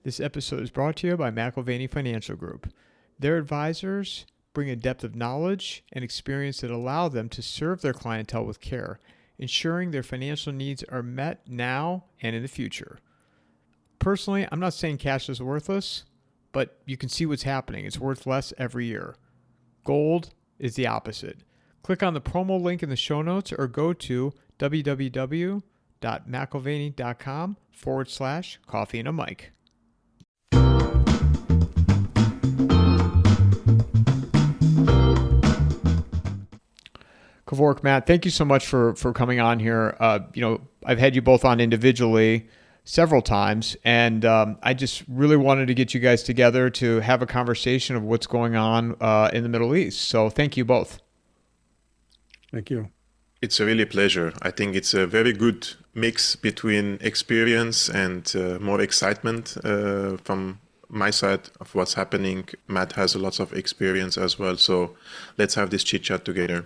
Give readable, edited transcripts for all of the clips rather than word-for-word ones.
This episode is brought to you by McIlvaney Financial Group. Their advisors bring a depth of knowledge and experience that allow them to serve their clientele with care, ensuring their financial needs are met now and in the future. Personally, I'm not saying cash is worthless, but you can see what's happening. It's worth less every year. Gold is the opposite. Click on the promo link in the show notes or go to www.mcilvaney.com/coffeeandamike. Kevork, Matt, thank you so much for coming on here. I've had you both on individually several times, and I just really wanted to get you guys together to have a conversation of what's going on in the Middle East. So thank you both. Thank you. It's a really pleasure. I think it's a very good mix between experience and more excitement from my side of what's happening. Matt has a lot of experience as well. So let's have this chit chat together.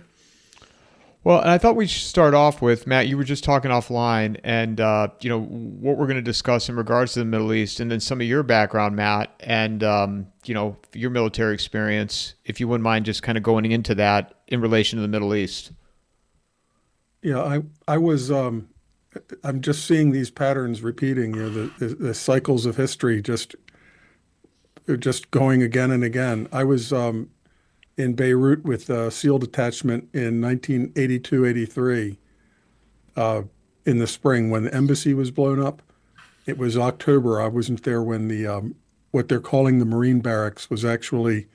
Well, and I thought we should start off with, Matt, you were just talking offline and, what we're going to discuss in regards to the Middle East, and then some of your background, Matt, and, your military experience, if you wouldn't mind just kind of going into that in relation to the Middle East. Yeah, I was, I'm just seeing these patterns repeating, the cycles of history just going again and again. I was in Beirut with a SEAL detachment in 1982-83 in the spring when the embassy was blown up. It was October. I wasn't there when the what they're calling the Marine barracks was actually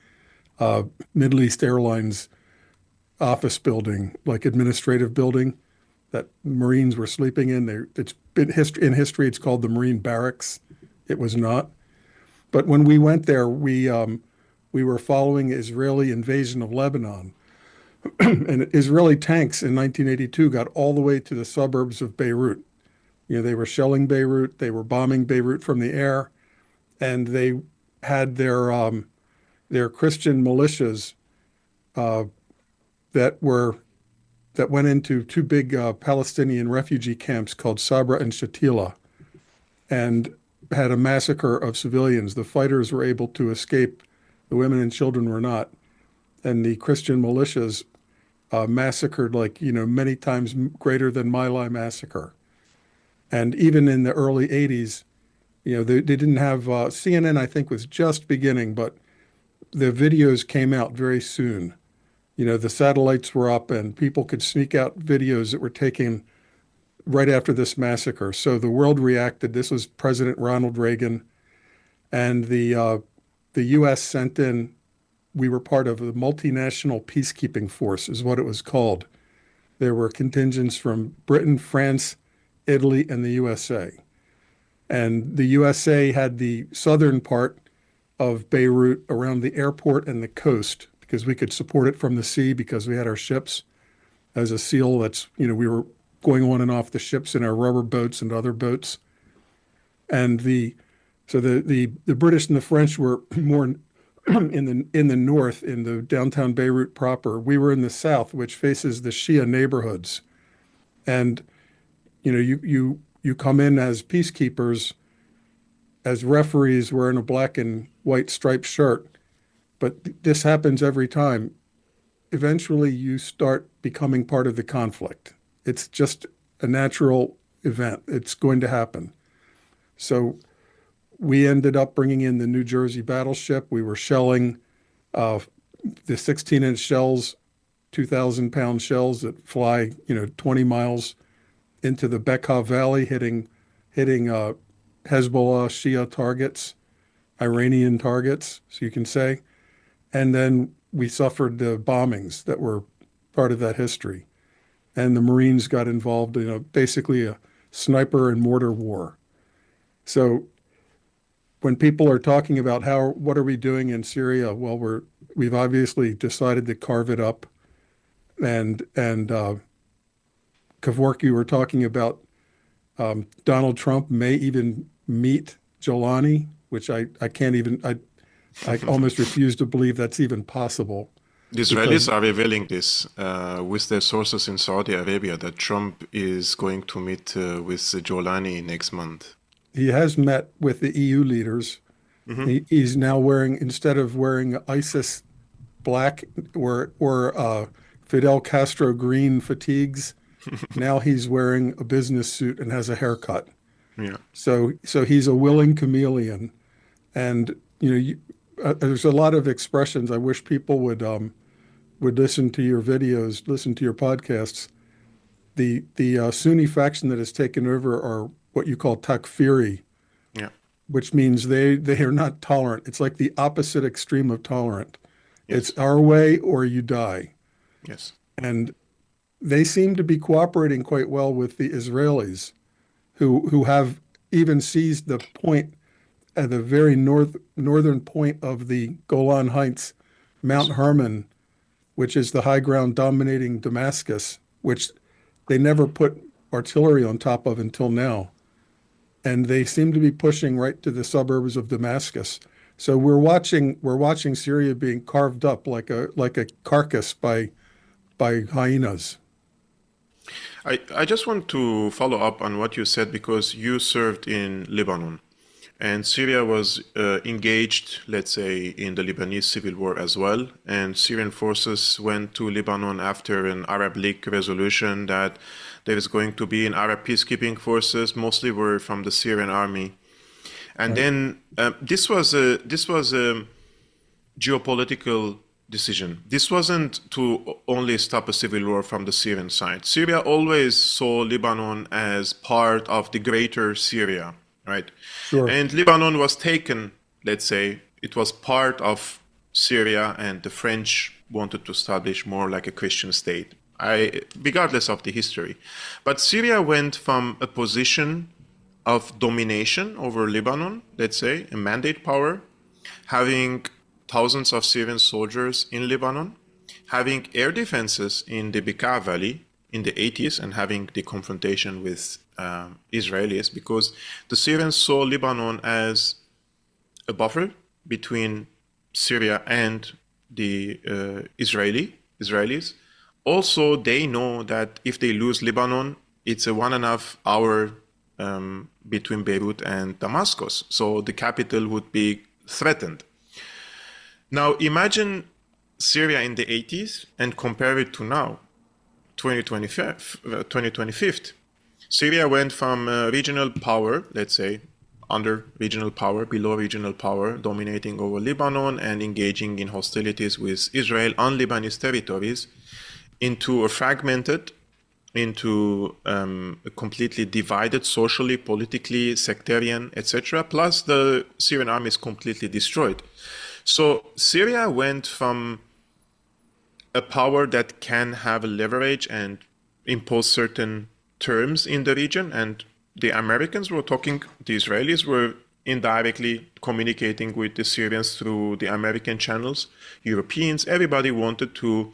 Middle East Airlines office building, like administrative building that Marines were sleeping in. It's been in history. It's called the Marine barracks. It was not. But when we went there, we were following Israeli invasion of Lebanon, and Israeli tanks in 1982 got all the way to the suburbs of Beirut. They were shelling Beirut, they were bombing Beirut from the air, and they had their Christian militias that went into two big Palestinian refugee camps called Sabra and Shatila, and had a massacre of civilians. The fighters were able to escape. The women and children were not. And the Christian militias massacred many times greater than My Lai massacre. And even in the early 80s, they didn't have, CNN I think was just beginning, but the videos came out very soon. The satellites were up and people could sneak out videos that were taken right after this massacre. So the world reacted. This was President Ronald Reagan, and the U.S. sent in, we were part of the multinational peacekeeping force is what it was called. There were contingents from Britain, France, Italy, and the USA. And the USA had the southern part of Beirut around the airport and the coast because we could support it from the sea because we had our ships. As a SEAL, we were going on and off the ships in our rubber boats and other boats. And So the British and the French were more in the north, in the downtown Beirut proper. We were in the south, which faces the Shia neighborhoods. And you come in as peacekeepers, as referees wearing a black and white striped shirt. But this happens every time. Eventually, you start becoming part of the conflict. It's just a natural event. It's going to happen. So we ended up bringing in the New Jersey battleship. We were shelling the 16-inch shells, 2,000-pound shells that fly, 20 miles into the Bekaa Valley, hitting Hezbollah, Shia targets, Iranian targets, so you can say. And then we suffered the bombings that were part of that history. And the Marines got involved in basically a sniper and mortar war. So when people are talking about what are we doing in Syria, well, we've obviously decided to carve it up, and Kevork, you were talking about Donald Trump may even meet Jolani, which I can't even I almost refuse to believe that's even possible. The Israelis are revealing this with their sources in Saudi Arabia that Trump is going to meet with Jolani next month. he has met with the EU leaders. He's now wearing, instead of wearing ISIS black or Fidel Castro green fatigues, now he's wearing a business suit and has a haircut. Yeah. So he's a willing chameleon, and there's a lot of expressions. I wish people would listen to your videos, listen to your podcasts. The Sunni faction that has taken over are what you call takfiri, Yeah. which means they are not tolerant. It's like the opposite extreme of tolerant. Yes. It's our way or you die. Yes. And they seem to be cooperating quite well with the Israelis, who have even seized the point at the very northern point of the Golan Heights, Mount Hermon, which is the high ground dominating Damascus, which they never put artillery on top of until now. And they seem to be pushing right to the suburbs of Damascus. So we're watching Syria being carved up like a carcass by hyenas. I just want to follow up on what you said, because you served in Lebanon and Syria was engaged, let's say, in the Lebanese civil war as well. And Syrian forces went to Lebanon after an Arab League resolution that there is going to be an Arab peacekeeping forces, mostly were from the Syrian army. And then this was a geopolitical decision. This wasn't to only stop a civil war from the Syrian side. Syria always saw Lebanon as part of the greater Syria, right? Sure. And Lebanon was taken, let's say, it was part of Syria, and the French wanted to establish more like a Christian state, regardless of the history. But Syria went from a position of domination over Lebanon, let's say, a mandate power, having thousands of Syrian soldiers in Lebanon, having air defenses in the Bekaa Valley in the 80s, and having the confrontation with Israelis, because the Syrians saw Lebanon as a buffer between Syria and the Israelis. Also, they know that if they lose Lebanon, it's a 1.5 hour between Beirut and Damascus. So the capital would be threatened. Now, imagine Syria in the 80s and compare it to now, 2025. Syria went from regional power, let's say, under regional power, below regional power, dominating over Lebanon and engaging in hostilities with Israel on Lebanese territories, into a fragmented, into a completely divided socially, politically, sectarian, etc. Plus the Syrian army is completely destroyed. So Syria went from a power that can have a leverage and impose certain terms in the region, and the Americans were talking, the Israelis were indirectly communicating with the Syrians through the American channels. Europeans, everybody wanted to,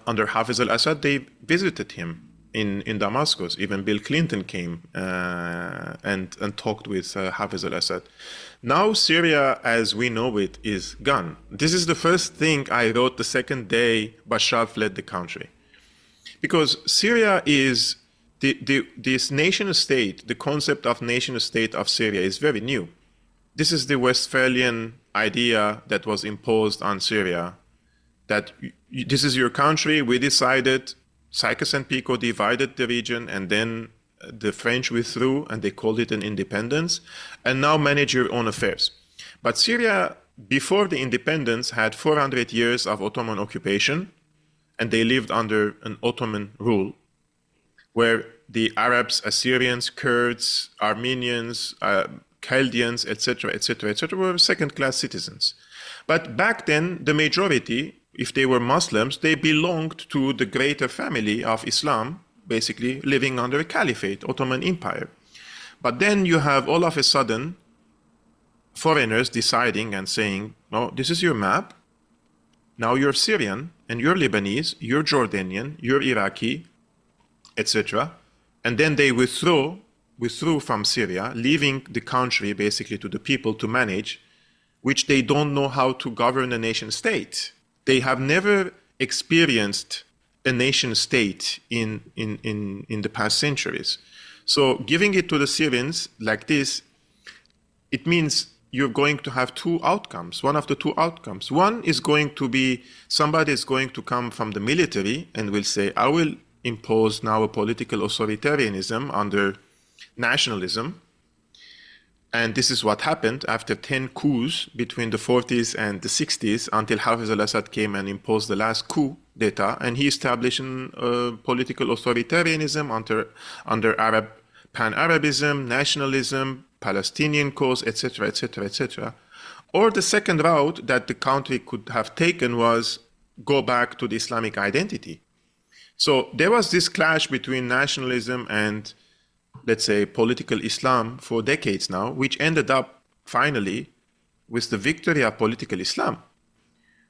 under Hafiz al-Assad, they visited him in Damascus. Even Bill Clinton came and talked with Hafiz al-Assad. Now Syria, as we know it, is gone. This is the first thing I wrote the second day Bashar fled the country. Because Syria is, this nation state, the concept of nation state of Syria is very new. This is the Westphalian idea that was imposed on Syria, that this is your country, we decided, Sykes and Picot divided the region, and then the French withdrew and they called it an independence, and now manage your own affairs. But Syria, before the independence, had 400 years of Ottoman occupation, and they lived under an Ottoman rule, where the Arabs, Assyrians, Kurds, Armenians, Chaldeans, etc., were second-class citizens. But back then, the majority, if they were Muslims, they belonged to the greater family of Islam, basically living under a caliphate, Ottoman Empire. But then you have all of a sudden foreigners deciding and saying, no, this is your map. Now you're Syrian, and you're Lebanese, you're Jordanian, you're Iraqi, etc. And then they withdrew from Syria, leaving the country basically to the people to manage, which they don't know how to govern a nation state. They have never experienced a nation state in the past centuries. So giving it to the Syrians like this, it means you're going to have two outcomes. One of the two outcomes. One is going to be somebody is going to come from the military and will say, I will impose now a political authoritarianism under nationalism. And this is what happened after 10 coups between the 40s and the 60s until Hafez al-Assad came and imposed the last coup d'etat. And he established political authoritarianism under Arab pan-Arabism, nationalism, Palestinian cause, etc., etc., etc. Or the second route that the country could have taken was go back to the Islamic identity. So there was this clash between nationalism and, let's say, political Islam for decades now, which ended up finally with the victory of political Islam.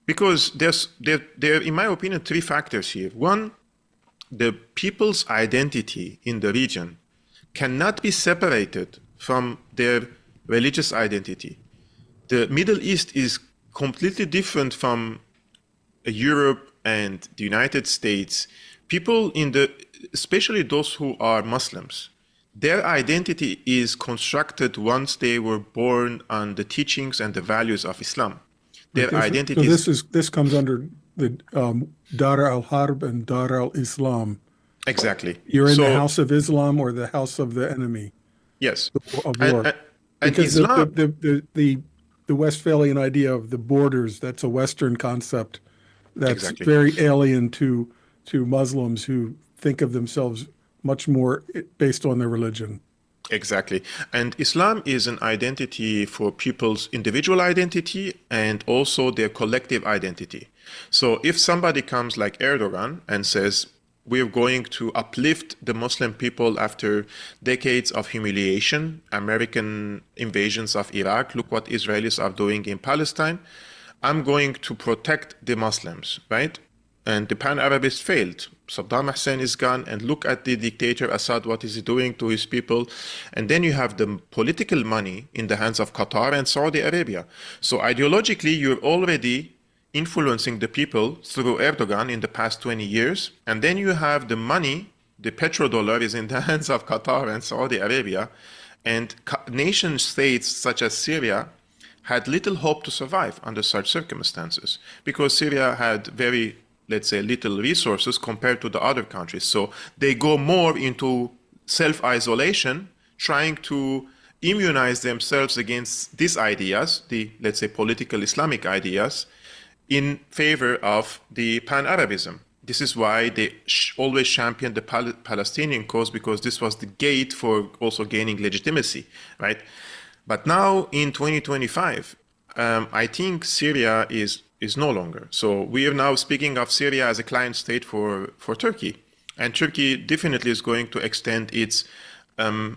Because there are, in my opinion, three factors here. One, the people's identity in the region cannot be separated from their religious identity. The Middle East is completely different from Europe and the United States. People especially those who are Muslims, their identity is constructed once they were born on the teachings and the values of Islam. Their identity. So this comes under the Dar al-Harb and Dar al-Islam. Exactly. You're in the house of Islam or the house of the enemy. Yes. Of war. And because Islam, the Westphalian idea of the borders, that's a Western concept that's very alien to Muslims who think of themselves much more based on their religion. Exactly. And Islam is an identity for people's individual identity and also their collective identity. So if somebody comes like Erdogan and says, we're going to uplift the Muslim people after decades of humiliation, American invasions of Iraq, look what Israelis are doing in Palestine, I'm going to protect the Muslims, right? And the Pan-Arabists failed. Saddam Hussein is gone, and look at the dictator Assad, what is he doing to his people? And then you have the political money in the hands of Qatar and Saudi Arabia. So ideologically, you're already influencing the people through Erdogan in the past 20 years. And then you have the money, the petrodollar is in the hands of Qatar and Saudi Arabia. And nation states such as Syria had little hope to survive under such circumstances because Syria had very, let's say, little resources compared to the other countries. So they go more into self-isolation, trying to immunize themselves against these ideas, the, let's say, political Islamic ideas, in favor of the Pan-Arabism. This is why they always championed the Palestinian cause, because this was the gate for also gaining legitimacy, right? But now in 2025, I think Syria is no longer. So we are now speaking of Syria as a client state for Turkey. And Turkey definitely is going to extend its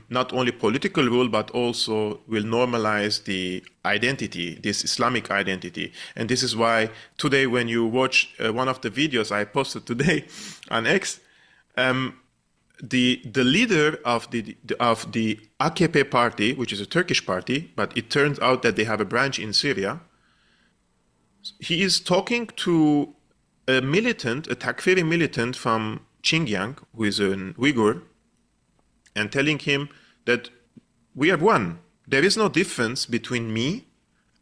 not only political rule, but also will normalize the identity, this Islamic identity. And this is why today, when you watch one of the videos I posted today on X, the leader of the AKP party, which is a Turkish party, but it turns out that they have a branch in Syria, he is talking to a militant, a Takfiri militant from Xinjiang, who is an Uyghur, and telling him that we are one. There is no difference between me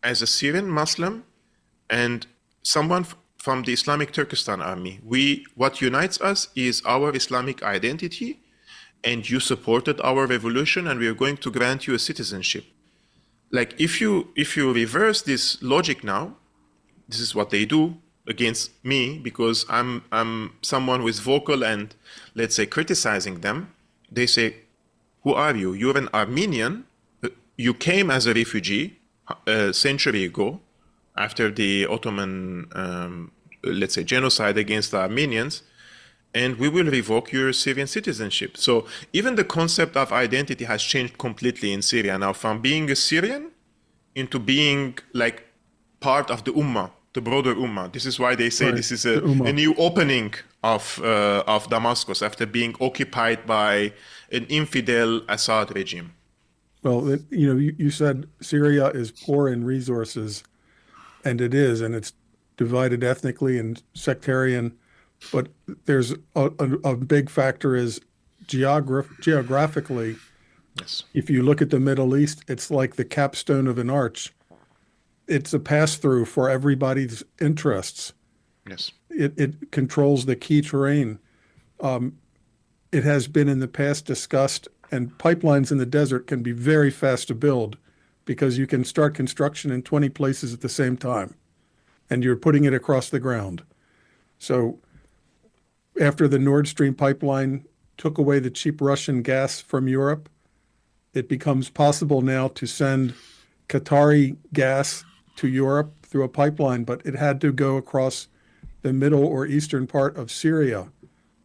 as a Syrian Muslim and someone from the Islamic Turkestan army. What unites us is our Islamic identity, and you supported our revolution, and we are going to grant you a citizenship. Like, if you reverse this logic now, this is what they do against me, because I'm someone who is vocal and, let's say, criticizing them. They say, who are you? You're an Armenian. You came as a refugee a century ago after the Ottoman, let's say, genocide against the Armenians, and we will revoke your Syrian citizenship. So even the concept of identity has changed completely in Syria now, from being a Syrian into being like part of the Ummah, the broader Ummah. This is why they say this is a new opening of Damascus after being occupied by an infidel Assad regime. Well, you said Syria is poor in resources, and it is, and it's divided ethnically and sectarian. But there's a big factor is geographically, Yes. if you look at the Middle East, it's like the capstone of an arch. It's a pass-through for everybody's interests. Yes. It controls the key terrain. It has been in the past discussed, and pipelines in the desert can be very fast to build because you can start construction in 20 places at the same time, and you're putting it across the ground. So after the Nord Stream pipeline took away the cheap Russian gas from Europe, it becomes possible now to send Qatari gas to Europe through a pipeline, but it had to go across the middle or eastern part of Syria.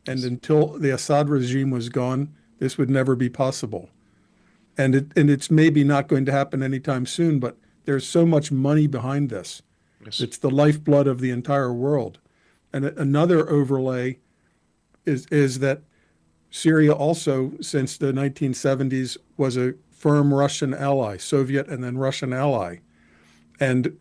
And until the Assad regime was gone, this would never be possible. And it's maybe not going to happen anytime soon, but there's so much money behind this. Yes. It's the lifeblood of the entire world. And another overlay is that Syria also, since the 1970s, was a firm Russian ally, Soviet and then Russian ally. And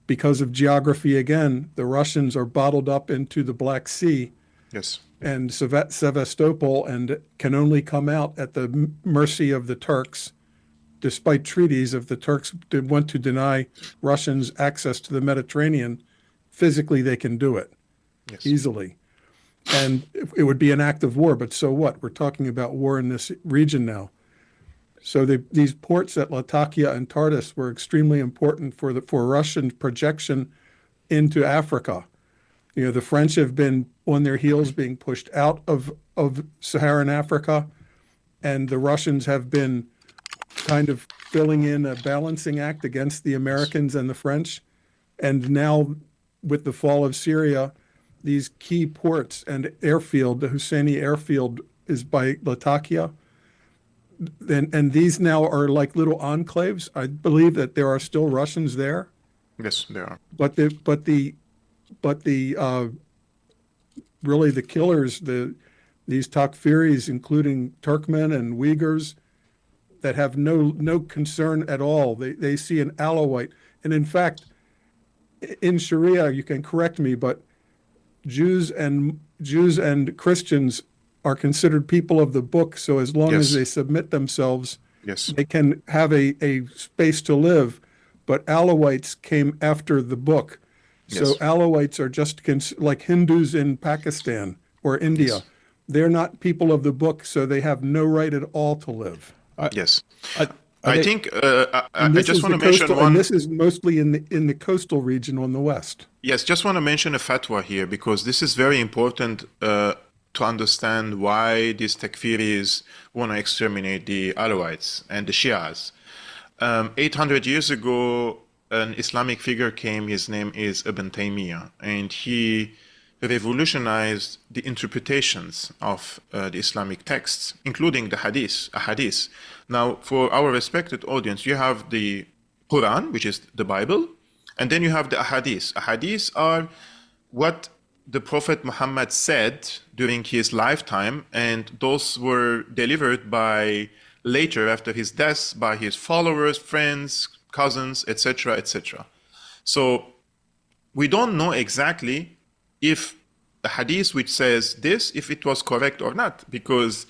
because of geography, again, the Russians are bottled up into the Black Sea Yes. and Sevastopol and can only come out at the mercy of the Turks, despite treaties. If the Turks want to deny Russians access to the Mediterranean, physically they can do it Yes. easily. And it would be an act of war, but so what? We're talking about war in this region now. So these ports at Latakia and Tartus were extremely important for Russian projection into Africa. You know, the French have been on their heels being pushed out of Saharan Africa, and the Russians have been kind of filling in a balancing act against the Americans and the French. And now with the fall of Syria, these key ports and airfield, the Husseini airfield is by Latakia. And these now are like little enclaves. I believe that there are still Russians there, Yes, there are. but the really the killers, these Takfiris, including Turkmen and Uyghurs, that have no concern at all. They see an Alawite, and in fact, in Sharia, you can correct me, but Jews and Christians are considered people of the book. So as long as Yes. they submit themselves, Yes. they can have a space to live. But Alawites came after the book. So Yes. Alawites are just like Hindus in Pakistan or India. Yes. They're not people of the book, so they have no right at all to live. Yes. Are I they- think And I this just is want to the mention coastal, one. and this is mostly in the coastal region on the west. Yes, just want to mention a fatwa here because this is very important to understand why these Takfiris want to exterminate the Alawites and the Shias. 800 years ago, an Islamic figure came. His name is Ibn Taymiyyah, and he revolutionized the interpretations of the Islamic texts, including the hadith. Now, for our respected audience, you have the Quran, which is the Bible, and then you have the ahadith. Ahadith are what the Prophet Muhammad said during his lifetime, and those were delivered by later, after his death, by his followers, friends, cousins, etc., etc. So we don't know exactly if a hadith which says this, if it was correct or not, because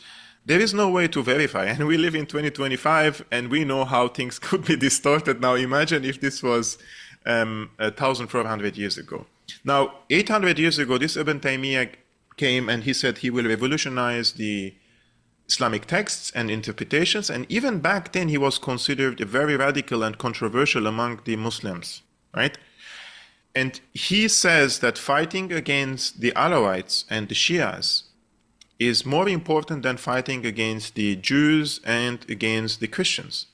there is no way to verify. And we live in 2025, and we know how things could be distorted. Now imagine if this was 1,400 years ago. Now, 800 years ago, this Ibn Taymiyyah came and he said he will revolutionize the Islamic texts and interpretations. And even back then, he was considered a very radical and controversial among the Muslims, right? And he says that fighting against the Alawites and the Shias is more important than fighting against the Jews and against the Christians.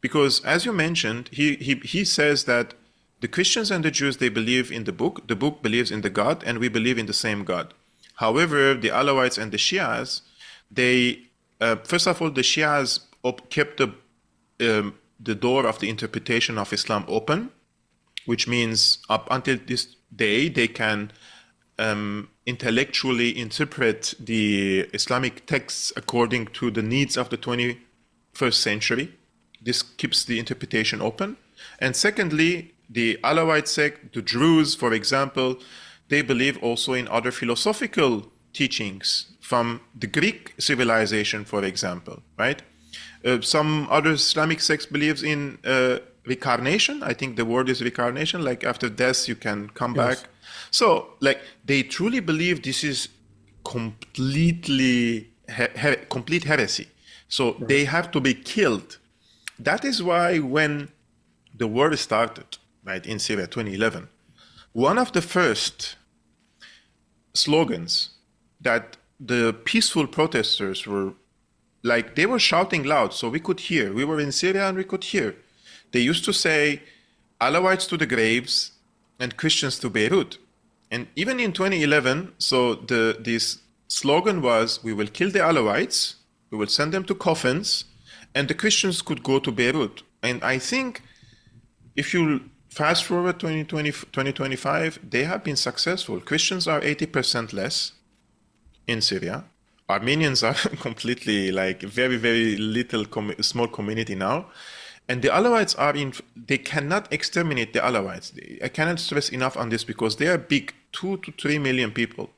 Because as you mentioned, he says that the Christians and the Jews, they believe in the book believes in the God, and we believe in the same God. However, the Alawites and the Shias, they, first of all, the Shias kept the door of the interpretation of Islam open, which means up until this day, they can intellectually interpret the Islamic texts according to the needs of the 21st century. This keeps the interpretation open. And secondly, the Alawite sect, the Druze, for example, they believe also in other philosophical teachings from the Greek civilization, for example, right? Some other Islamic sects believes in reincarnation. I think the word is reincarnation, like after death you can come back. So like they truly believe this is completely complete heresy. So they have to be killed. That is why when the war started, right, in Syria, 2011, one of the first slogans that the peaceful protesters were like, they were shouting loud so we could hear. We were in Syria and we could hear. They used to say, Alawites to the graves and Christians to Beirut. And even in 2011, so this slogan was, we will kill the Alawites, we will send them to coffins, and the Christians could go to Beirut. And I think if you fast forward 2025, they have been successful. Christians are 80% less in Syria. Armenians are completely like very, very little small community now. And the Alawites are they cannot exterminate the Alawites. I cannot stress enough on this because they are big, 2 to 3 million people.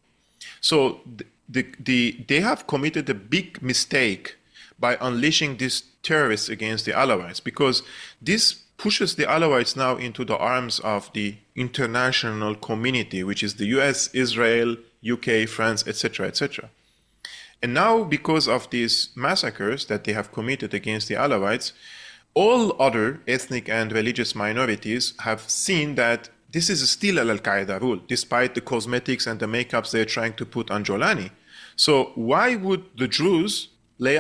So they have committed a big mistake by unleashing these terrorists against the Alawites, because this pushes the Alawites now into the arms of the international community, which is the US, Israel, UK, France, etc., etc. And now, because of these massacres that they have committed against the Alawites, all other ethnic and religious minorities have seen that this is still an Al-Qaeda rule, despite the cosmetics and the makeups they're trying to put on Jolani. So why would the Druze lay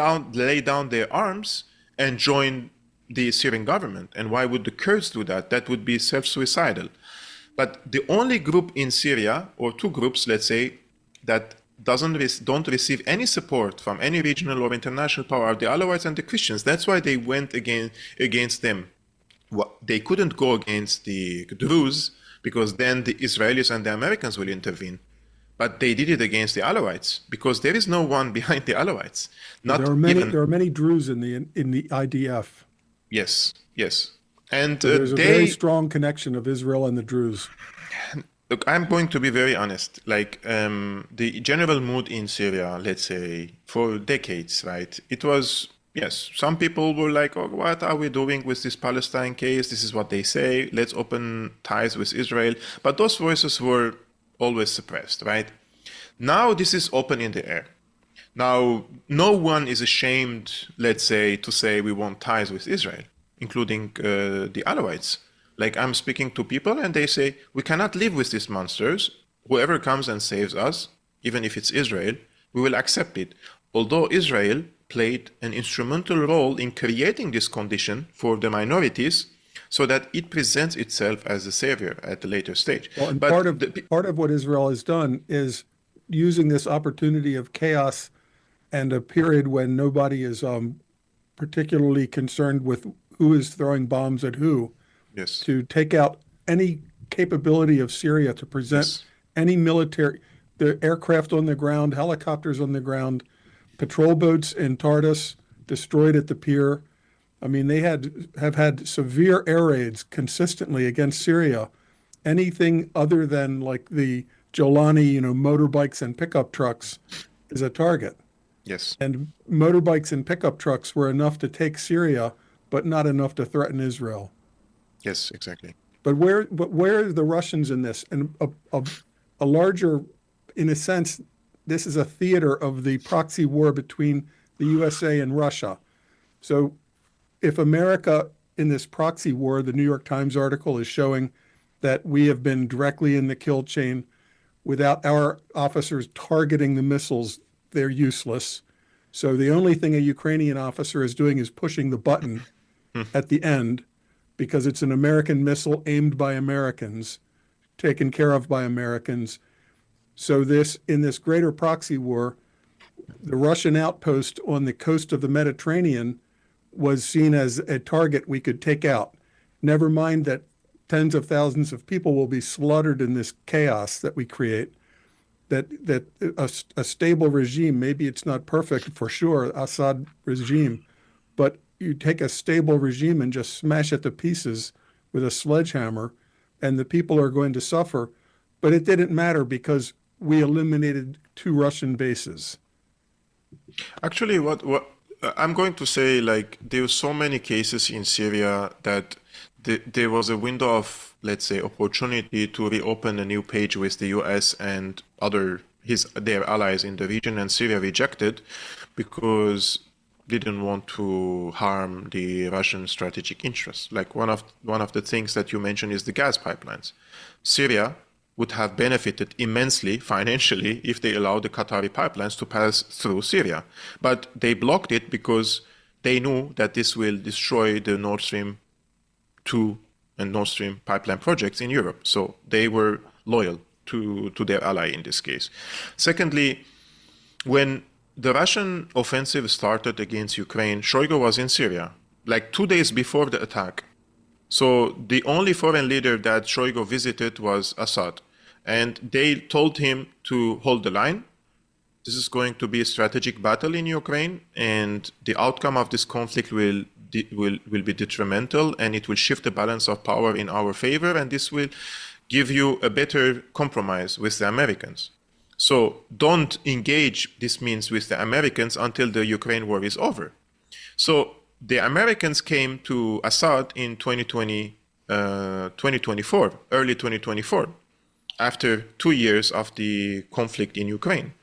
down their arms and join the Syrian government? And why would the Kurds do that? That would be self-suicidal. But the only group in Syria, or two groups, let's say, that don't receive any support from any regional or international power are the Alawites and the Christians. That's why they went against them. They couldn't go against the Druze because then the Israelis and the Americans will intervene. But they did it against the Alawites because there is no one behind the Alawites. There are many Druze in the IDF. Yes, yes. And so there's a very strong connection of Israel and the Druze. Look, I'm going to be very honest. Like the general mood in Syria, let's say, for decades, right? It was, yes, some people were like, oh, what are we doing with this Palestine case? This is what they say. Let's open ties with Israel. But those voices were always suppressed, right? Now this is open in the air. Now, no one is ashamed, let's say, to say we want ties with Israel, including the Alawites. Like, I'm speaking to people and they say, we cannot live with these monsters. Whoever comes and saves us, even if it's Israel, we will accept it. Although Israel played an instrumental role in creating this condition for the minorities so that it presents itself as a savior at a later stage. Well, and part of what Israel has done is using this opportunity of chaos and a period when nobody is particularly concerned with who is throwing bombs at who. Yes. To take out any capability of Syria to present any military, the aircraft on the ground, helicopters on the ground, patrol boats in Tartus destroyed at the pier. I mean, they have had severe air raids consistently against Syria. Anything other than like the Jolani, motorbikes and pickup trucks is a target. Yes. And motorbikes and pickup trucks were enough to take Syria, but not enough to threaten Israel. Yes, exactly. But where are the Russians in this? And a larger, in a sense, this is a theater of the proxy war between the USA and Russia. So if America in this proxy war, the New York Times article is showing that we have been directly in the kill chain without our officers targeting the missiles, they're useless. So the only thing a Ukrainian officer is doing is pushing the button at the end, because it's an American missile aimed by Americans, taken care of by Americans. So in this greater proxy war, the Russian outpost on the coast of the Mediterranean was seen as a target we could take out. Never mind that tens of thousands of people will be slaughtered in this chaos that we create. That a stable regime, maybe it's not perfect for sure, Assad regime, but you take a stable regime and just smash it to pieces with a sledgehammer, and the people are going to suffer. But it didn't matter because we eliminated 2 Russian bases. Actually, what I'm going to say, like, there were so many cases in Syria that there was a window of, let's say, opportunity to reopen a new page with the US and their allies in the region, and Syria rejected because they didn't want to harm the Russian strategic interests. Like one of the things that you mentioned is the gas pipelines. Syria would have benefited immensely financially if they allowed the Qatari pipelines to pass through Syria. But they blocked it because they knew that this will destroy the Nord Stream 2 and Nord Stream pipeline projects in Europe. So they were loyal to their ally in this case. Secondly, when the Russian offensive started against Ukraine, Shoigu was in Syria, like 2 days before the attack. So the only foreign leader that Shoigu visited was Assad. And they told him to hold the line. This is going to be a strategic battle in Ukraine, and the outcome of this conflict will be detrimental, and it will shift the balance of power in our favor, and this will give you a better compromise with the Americans. So don't engage, this means, with the Americans until the Ukraine war is over. So the Americans came to Assad in 2024, early 2024, after 2 years of the conflict in Ukraine.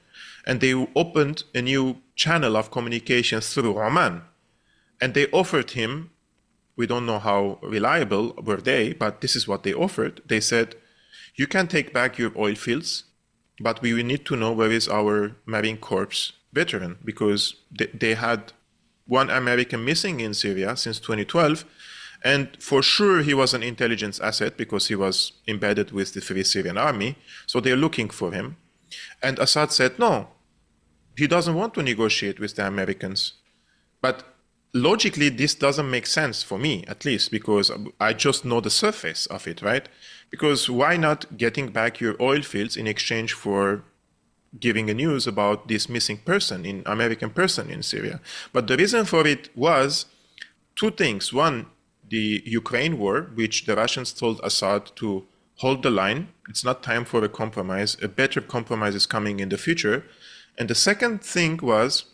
And they opened a new channel of communications through Oman. And they offered him, we don't know how reliable were they, but this is what they offered. They said, you can take back your oil fields, but we will need to know where is our Marine Corps veteran, because they had one American missing in Syria since 2012. And for sure, he was an intelligence asset because he was embedded with the Free Syrian Army. So they're looking for him. And Assad said, no, he doesn't want to negotiate with the Americans. But logically, this doesn't make sense for me, at least, because I just know the surface of it, right? Because why not getting back your oil fields in exchange for giving a news about this missing person, American person in Syria? But the reason for it was 2 things. One, the Ukraine war, which the Russians told Assad to hold the line. It's not time for a compromise. A better compromise is coming in the future. And the second thing was,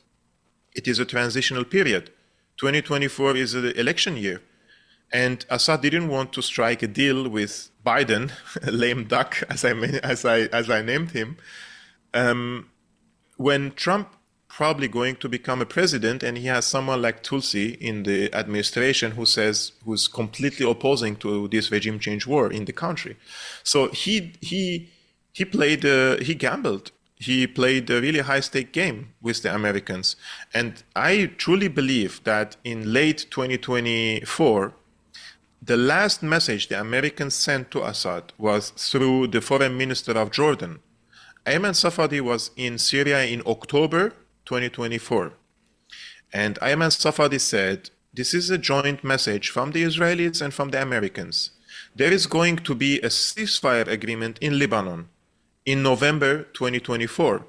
it is a transitional period. 2024 is an election year. And Assad didn't want to strike a deal with Biden, a lame duck, as I named him, when Trump probably going to become a president, and he has someone like Tulsi in the administration who's completely opposing to this regime change war in the country. So he gambled. He played a really high stake game with the Americans. And I truly believe that in late 2024, the last message the Americans sent to Assad was through the foreign minister of Jordan. Ayman Safadi was in Syria in October 2024. And Ayman Safadi said, this is a joint message from the Israelis and from the Americans. There is going to be a ceasefire agreement in Lebanon in November 2024.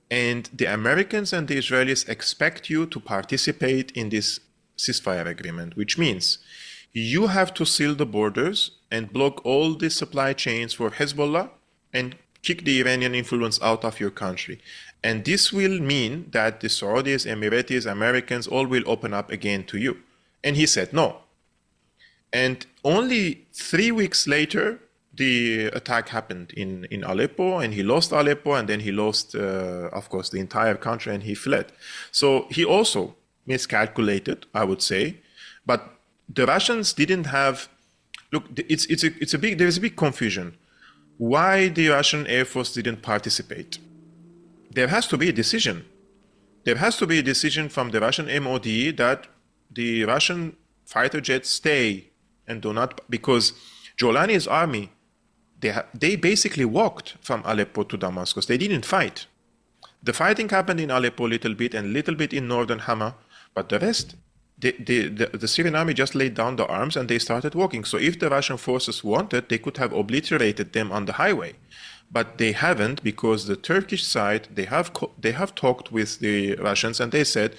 And the Americans and the Israelis expect you to participate in this ceasefire agreement, which means you have to seal the borders and block all the supply chains for Hezbollah and kick the Iranian influence out of your country. And this will mean that the Saudis, Emiratis, Americans all will open up again to you. And he said no. And only 3 weeks later, the attack happened in Aleppo, and he lost Aleppo, and then he lost, of course, the entire country, and he fled. So he also miscalculated, I would say. But the Russians didn't have, look, there's a big confusion. Why the Russian Air Force didn't participate? There has to be a decision. There has to be a decision from the Russian MOD that the Russian fighter jets stay and do not, because Jolani's army, they basically walked from Aleppo to Damascus. They didn't fight. The fighting happened in Aleppo a little bit and a little bit in northern Hama, but the rest, the Syrian army just laid down the arms and they started walking. So if the Russian forces wanted, they could have obliterated them on the highway. But they haven't, because the Turkish side, they have talked with the Russians and they said,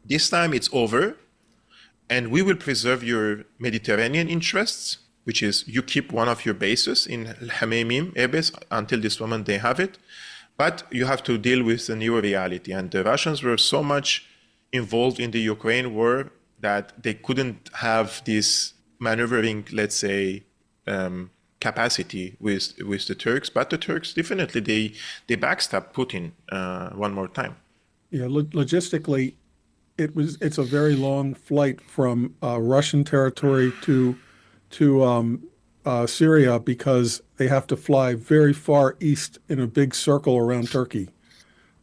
this time it's over and we will preserve your Mediterranean interests which is you keep one of your bases in Hamaymim air base until this moment they have it, but you have to deal with the new reality. And the Russians were so much involved in the Ukraine war that they couldn't have this maneuvering, let's say, capacity with the Turks. But the Turks definitely they backstabbed Putin one more time. Yeah, logistically, it's a very long flight from Russian territory to Syria, because they have to fly very far east in a big circle around Turkey.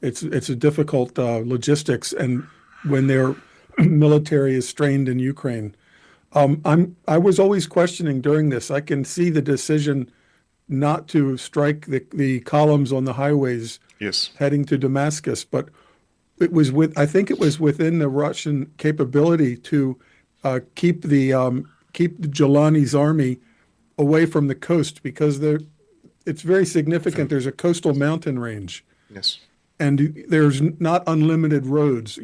It's a difficult logistics, and when their military is strained in Ukraine. I was always questioning during this. I can see the decision not to strike the columns on the highways Yes. heading to Damascus, but I think it was within the Russian capability to keep the Jelani's army away from the coast, because it's very significant. There's a coastal mountain range. Yes. And there's not unlimited roads.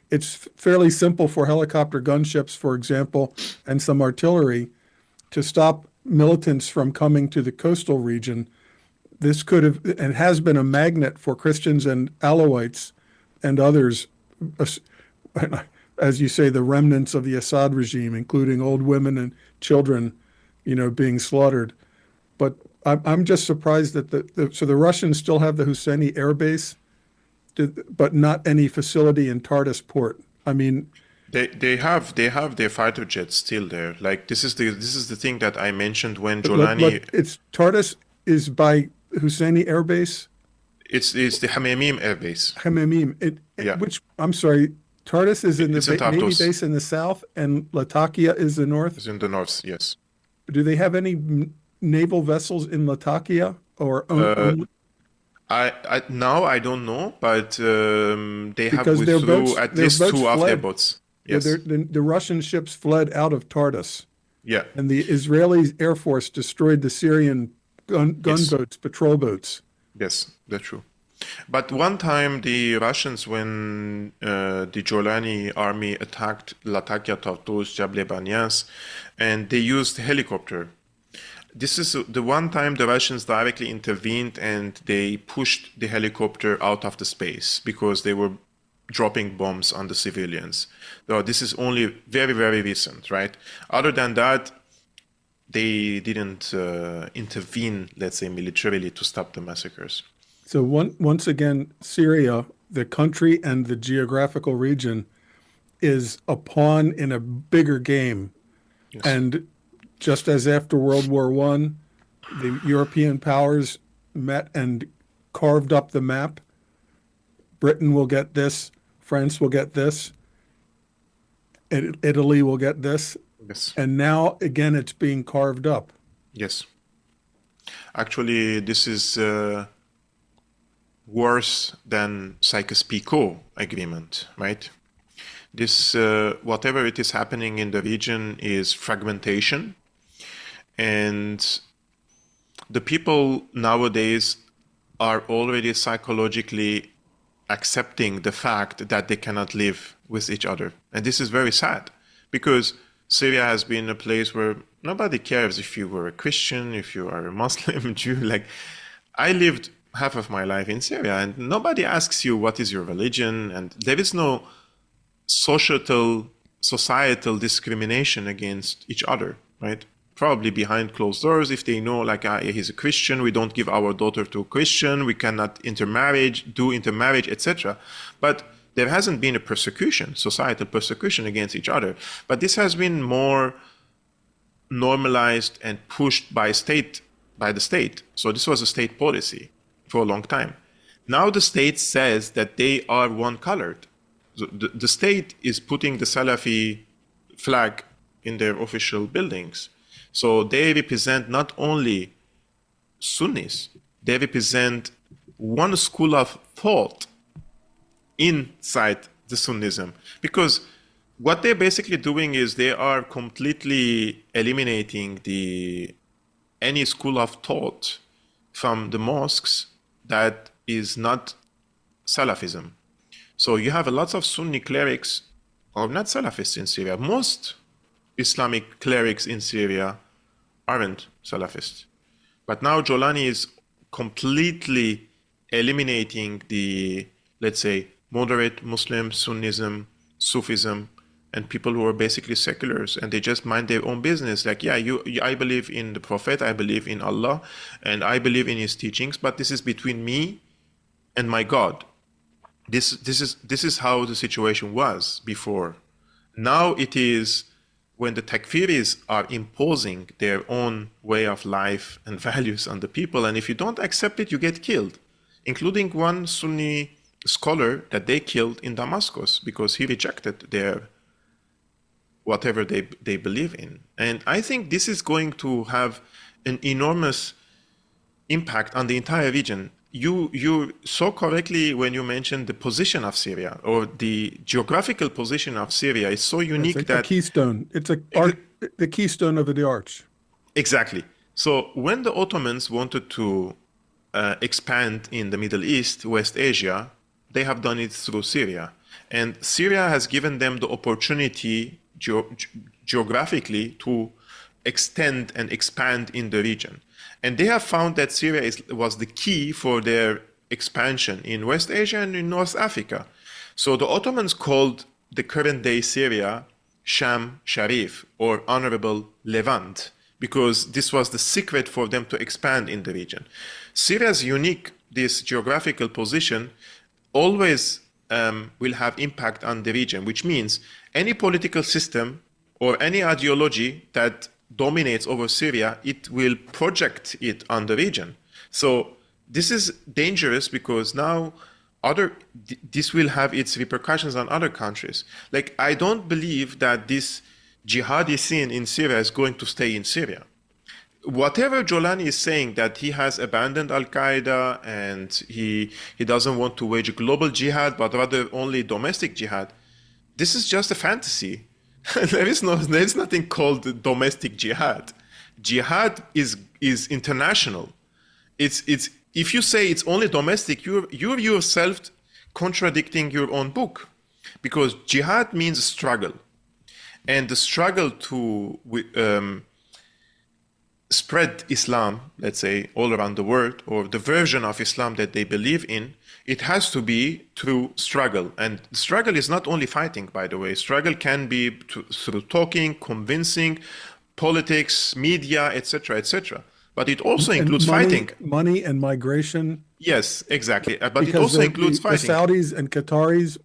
It's fairly simple for helicopter gunships, for example, and some artillery to stop militants from coming to the coastal region. This could have and has been a magnet for Christians and Alawites and others, as you say, the remnants of the Assad regime, including old women and children, being slaughtered. But I'm just surprised that the Russians still have the Husseini air base, but not any facility in Tartus port. I mean, they have their fighter jets still there. Like this is the thing that I mentioned when Jolani. It's Tartus is by Husseini air base. It's the Hamaymim air base. Hamaymim. Which I'm sorry, Tartus is in the Navy base in the south, and Latakia is the north. It's in the north, yes. Do they have any naval vessels in Latakia or? Now I don't know, but they have Because withdrew at least two of their fled. boats. Yeah, Yes. the Russian ships fled out of Tartus, Yeah. and the Israeli Air Force destroyed the Syrian gunboats, patrol boats. Yes, that's true. But one time the Russians, when the Jolani army attacked Latakia, Tartus, Jabal Banias, and they used helicopter. This is the one time the Russians directly intervened and they pushed the helicopter out of the space because they were dropping bombs on the civilians. So this is only very, very recent, right? Other than that, they didn't intervene, let's say, militarily to stop the massacres. So once again, Syria, the country and the geographical region, is a pawn in a bigger game. Yes. And just as after World War I, the European powers met and carved up the map. Britain will get this, France will get this, and Italy will get this. Yes. And now, again, it's being carved up. Yes. Actually, this is worse than Sykes-Picot agreement, right? This, whatever it is happening in the region is fragmentation. And the people nowadays are already psychologically accepting the fact that they cannot live with each other. And this is very sad because Syria has been a place where nobody cares if you were a Christian, if you are a Muslim, Jew. Like, I lived half of my life in Syria and nobody asks you what is your religion, and there is no societal discrimination against each other, right? Probably behind closed doors, if they know, like, he's a Christian, we don't give our daughter to a Christian, we cannot do intermarriage, etc. But there hasn't been a persecution, societal persecution against each other. But this has been more normalized and pushed by the state. So this was a state policy for a long time. Now the state says that they are one-colored. The state is putting the Salafi flag in their official buildings. So they represent not only Sunnis, they represent one school of thought inside the Sunnism. Because what they're basically doing is they are completely eliminating any school of thought from the mosques that is not Salafism. So you have lots of Sunni clerics who are not Salafists in Syria. Most Islamic clerics in Syria aren't Salafists. But now Jolani is completely eliminating the, let's say, moderate Muslim, Sunnism, Sufism, and people who are basically seculars, and they just mind their own business. Like, yeah, I believe in the Prophet, I believe in Allah, and I believe in his teachings, but this is between me and my God. This is how the situation was before. Now it is when the Takfiris are imposing their own way of life and values on the people, and if you don't accept it, you get killed, including one Sunni scholar that they killed in Damascus because he rejected their whatever they believe in. And I think this is going to have an enormous impact on the entire region. You so correctly when you mentioned the position of Syria, or the geographical position of Syria is so unique it's that a keystone. It's the keystone of the arch. Exactly. So when the Ottomans wanted to expand in the Middle East, West Asia, they have done it through Syria. And Syria has given them the opportunity geographically to extend and expand in the region. And they have found that Syria was the key for their expansion in West Asia and in North Africa. So the Ottomans called the current day Syria Sham Sharif, or Honorable Levant, because this was the secret for them to expand in the region. Syria's this geographical position always will have impact on the region, which means any political system or any ideology that dominates over Syria, it will project it on the region. So this is dangerous because now this will have its repercussions on other countries. Like, I don't believe that this jihadi scene in Syria is going to stay in Syria. Whatever Jolani is saying, that he has abandoned Al-Qaeda and he doesn't want to wage a global jihad, but rather only domestic jihad, this is just a fantasy. There is nothing called domestic jihad. Jihad is international. It's if you say it's only domestic, you're yourself contradicting your own book, because jihad means struggle, and the struggle to spread Islam, let's say, all around the world, or the version of Islam that they believe in, it has to be through struggle. And struggle is not only fighting, by the way. Struggle can be through talking, convincing, politics, media, etc., etc. But it also includes fighting. Money and migration. Yes, exactly. But it also includes fighting. The Saudis and Qataris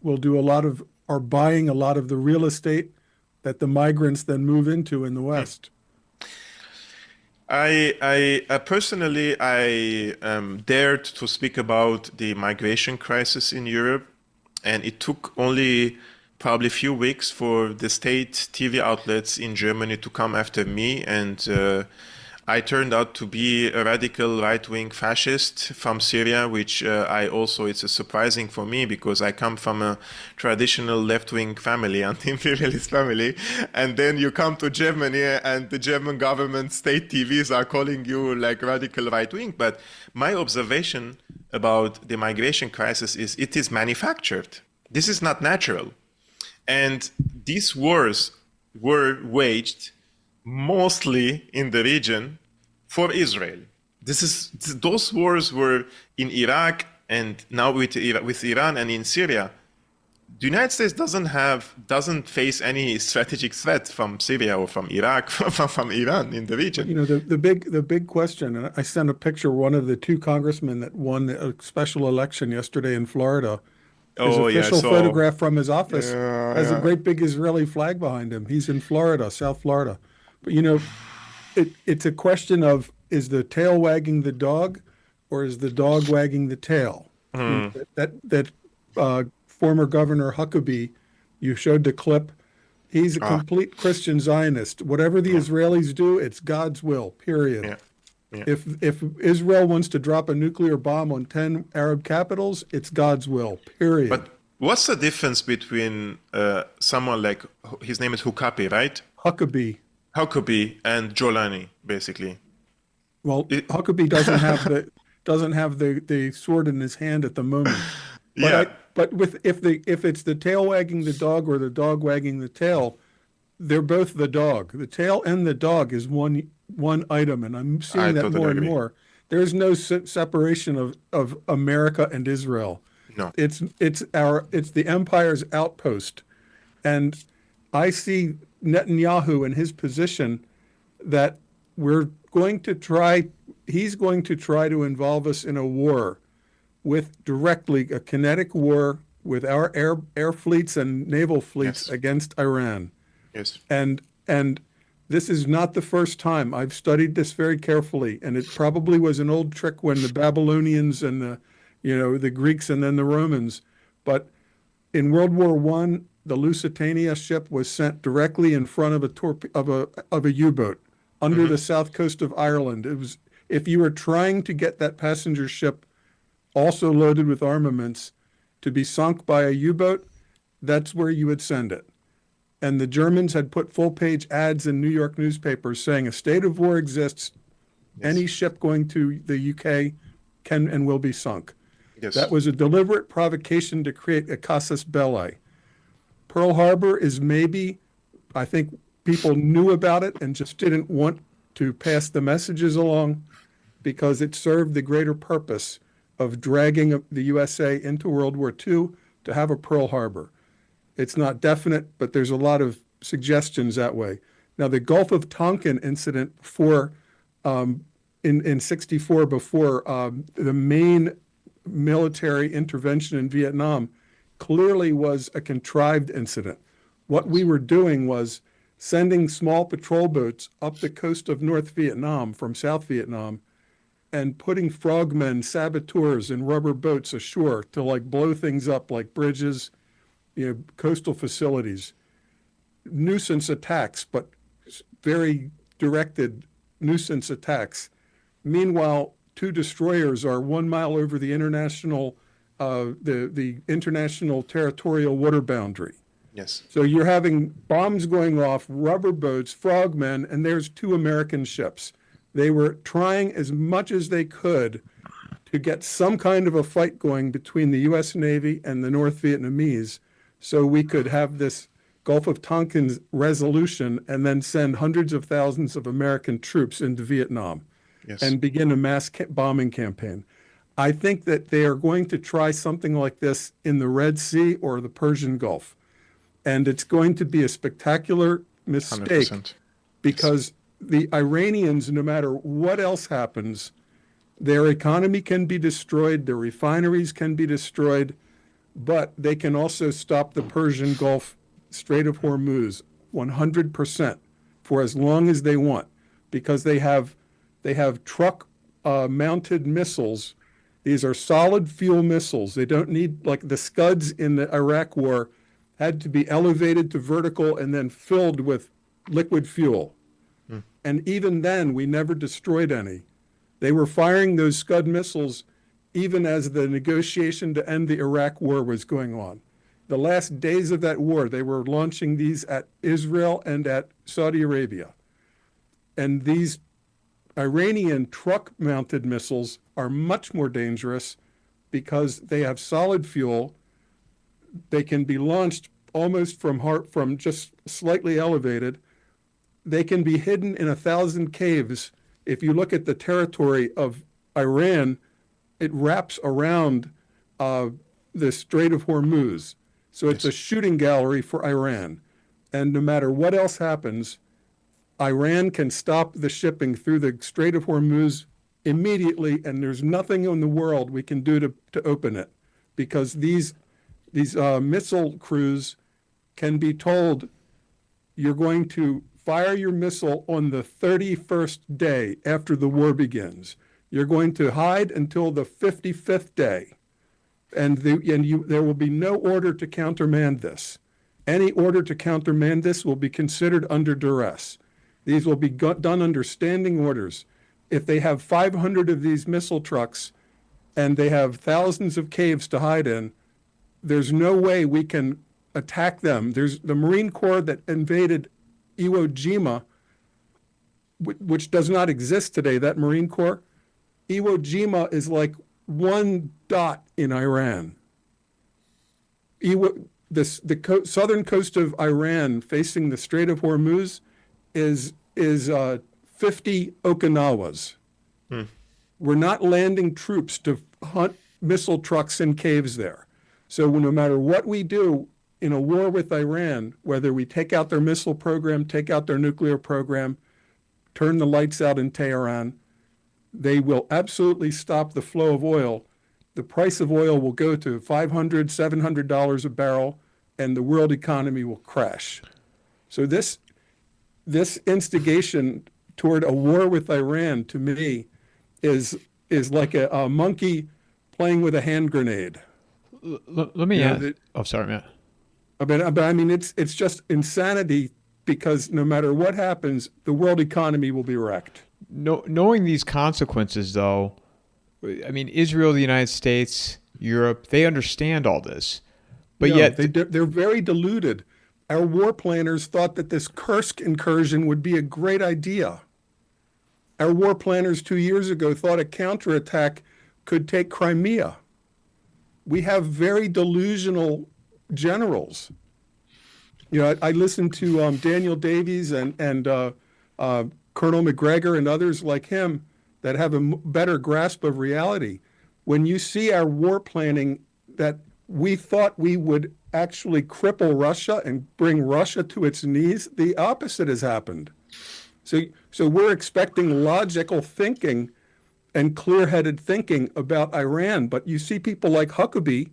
are buying a lot of the real estate that the migrants then move into in the West. I personally dared to speak about the migration crisis in Europe, and it took only probably a few weeks for the state TV outlets in Germany to come after me, and I turned out to be a radical right-wing fascist from Syria, which it's surprising for me because I come from a traditional left-wing family, anti-imperialist family, and then you come to Germany and the German government state TVs are calling you like radical right-wing. But my observation about the migration crisis is it is manufactured. This is not natural. And these wars were waged mostly in the region for Israel. Those wars were in Iraq and now with Iran and in Syria. The United States doesn't face any strategic threat from Syria or from Iraq, from Iran in the region. You know, the big question, and I sent a picture, one of the two congressmen that won a special election yesterday in Florida. His official photograph from his office has a great big Israeli flag behind him. He's in Florida, South Florida. But, you know, it's a question of, is the tail wagging the dog or is the dog wagging the tail? That former Governor Huckabee, you showed the clip. He's a complete Christian Zionist. Whatever the Israelis do, it's God's will, period. Yeah. Yeah. If Israel wants to drop a nuclear bomb on 10 Arab capitals, it's God's will, period. But what's the difference between someone like, his name is Huckabee, right? Huckabee and Jolani, basically. Well, Huckabee doesn't have the sword in his hand at the moment. But if it's the tail wagging the dog or the dog wagging the tail, they're both the dog. The tail and the dog is one one item, and I'm I seeing that totally more and agree. more. There's no separation of America and Israel. No. It's the empire's outpost. And I see Netanyahu in his position that we're going to try, he's going to try to involve us in a war with directly a kinetic war with our air fleets and naval fleets Yes. against Iran. Yes. And this is not the first time. I've studied this very carefully, and it probably was an old trick when the Babylonians and the Greeks and then the Romans. But in World War I, the Lusitania ship was sent directly in front of a U-boat under Hmm. the south coast of Ireland. It was, if you were trying to get that passenger ship also loaded with armaments to be sunk by a U-boat, that's where you would send it. And the Germans had put full-page ads in New York newspapers saying a state of war exists. Yes. Any ship going to the UK can and will be sunk. Yes. That was a deliberate provocation to create a casus belli. Pearl Harbor is maybe, I think people knew about it and just didn't want to pass the messages along because it served the greater purpose of dragging the USA into World War II to have a Pearl Harbor. It's not definite, but there's a lot of suggestions that way. Now, the Gulf of Tonkin incident in '64, before the main military intervention in Vietnam, clearly was a contrived incident. What we were doing was sending small patrol boats up the coast of North Vietnam from South Vietnam and putting frogmen, saboteurs, and rubber boats ashore to like blow things up like bridges, coastal facilities. Nuisance attacks, but very directed nuisance attacks. Meanwhile, two destroyers are 1 mile over the international territorial water boundary. Yes. So you're having bombs going off, rubber boats, frogmen, and there's two American ships. They were trying as much as they could to get some kind of a fight going between the U.S. Navy and the North Vietnamese so we could have this Gulf of Tonkin resolution and then send hundreds of thousands of American troops into Vietnam. Yes. And begin a mass bombing campaign. I think that they are going to try something like this in the Red Sea or the Persian Gulf. And it's going to be a spectacular mistake 100%. because the Iranians, no matter what else happens, their economy can be destroyed, their refineries can be destroyed, but they can also stop the Persian Gulf, Strait of Hormuz, 100% for as long as they want, because they have truck mounted missiles. These are solid fuel missiles. They don't need, like the Scuds in the Iraq war had to be elevated to vertical and then filled with liquid fuel. And even then, we never destroyed any. They were firing those Scud missiles even as the negotiation to end the Iraq war was going on. The last days of that war, they were launching these at Israel and at Saudi Arabia. And these Iranian truck-mounted missiles are much more dangerous because they have solid fuel. They can be launched almost from just slightly elevated. They can be hidden in 1,000 caves. If you look at the territory of Iran, it wraps around the Strait of Hormuz. So it's a shooting gallery for Iran. And no matter what else happens, Iran can stop the shipping through the Strait of Hormuz immediately, and there's nothing in the world we can do to open it, because these missile crews can be told, you're going to fire your missile on the 31st day after the war begins. You're going to hide until the 55th day, and there will be no order to countermand this. Any order to countermand this will be considered under duress. These will be done under standing orders. If they have 500 of these missile trucks and they have thousands of caves to hide in, there's no way we can attack them. There's the Marine Corps that invaded Iwo Jima, which does not exist today, that Marine Corps. Iwo Jima is like one dot in Iran. The southern coast of Iran facing the Strait of Hormuz is 50 Okinawas. We're not landing troops to hunt missile trucks in caves there. So no matter what we do in a war with Iran, whether we take out their missile program, take out their nuclear program, turn the lights out in Tehran, they will absolutely stop the flow of oil. The price of oil will go to $500, $700 a barrel, and the world economy will crash. So this instigation toward a war with Iran, to me, is like a monkey playing with a hand grenade. Let me add. Oh, sorry, Matt. But I mean, it's just insanity, because no matter what happens, the world economy will be wrecked. Knowing these consequences, though, I mean, Israel, the United States, Europe, they understand all this. But yet they're very deluded. Our war planners thought that this Kursk incursion would be a great idea. Our war planners 2 years ago thought a counterattack could take Crimea. We have very delusional generals. You know, I listened to Daniel Davies and Colonel McGregor and others like him that have a better grasp of reality. When you see our war planning, that we thought we would actually cripple Russia and bring Russia to its knees, the opposite has happened. So we're expecting logical thinking and clear-headed thinking about Iran, but you see people like Huckabee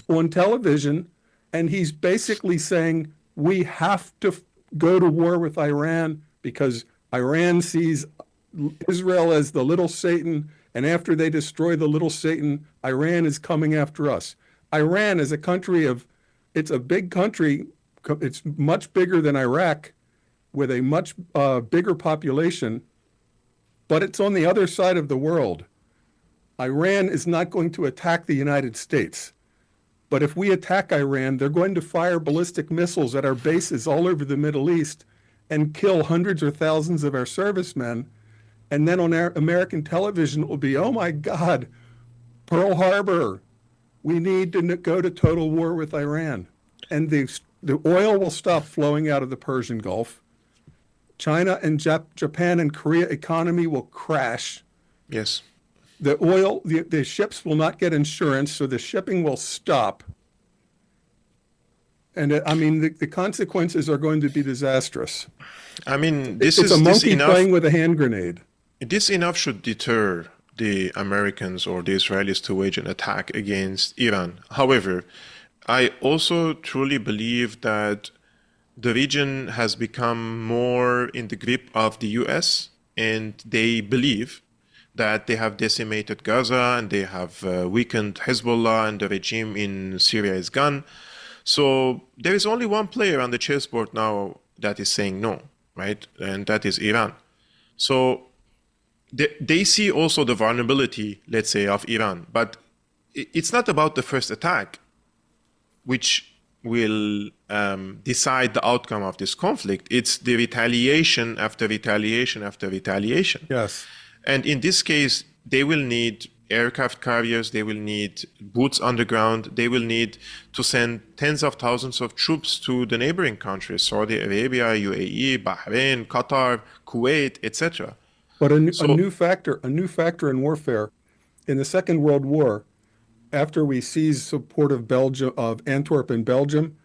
on television, and he's basically saying we have to go to war with Iran because Iran sees Israel as the little Satan, and after they destroy the little Satan, Iran is coming after us. Iran is a country it's a big country. It's much bigger than Iraq, with a much bigger population, but it's on the other side of the world. Iran is not going to attack the United States. But if we attack Iran, they're going to fire ballistic missiles at our bases all over the Middle East and kill hundreds or thousands of our servicemen. And then on our American television, it will be, oh my God, Pearl Harbor. We need to go to total war with Iran. And the oil will stop flowing out of the Persian Gulf. China and Japan and Korea economy will crash. Yes. The ships will not get insurance, so the shipping will stop. And I mean, the consequences are going to be disastrous. I mean, It's a monkey playing with a hand grenade. This enough should deter the Americans or the Israelis to wage an attack against Iran. However, I also truly believe that the region has become more in the grip of the US, and they believe that they have decimated Gaza and they have weakened Hezbollah, and the regime in Syria is gone. So there is only one player on the chessboard now that is saying no, right? And that is Iran. So they see also the vulnerability, let's say, of Iran. But it's not about the first attack, which will decide the outcome of this conflict. It's the retaliation after retaliation after retaliation. Yes. And in this case, they will need aircraft carriers, they will need boots on the ground, they will need to send tens of thousands of troops to the neighboring countries, Saudi Arabia, UAE, Bahrain, Qatar, Kuwait, etc. But a new factor in warfare, in the Second World War, after we seized support of Antwerp in Belgium,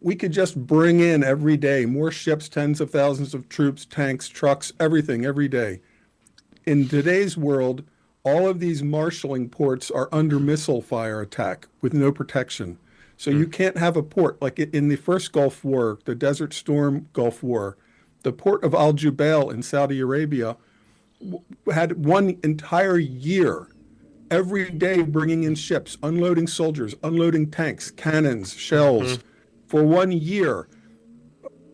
we could just bring in every day more ships, tens of thousands of troops, tanks, trucks, everything every day. In today's world, all of these marshaling ports are under missile fire attack with no protection. So you can't have a port like in the first Gulf War, the Desert Storm Gulf War. The port of Al Jubail in Saudi Arabia had one entire year, every day bringing in ships, unloading soldiers, unloading tanks, cannons, shells, for 1 year.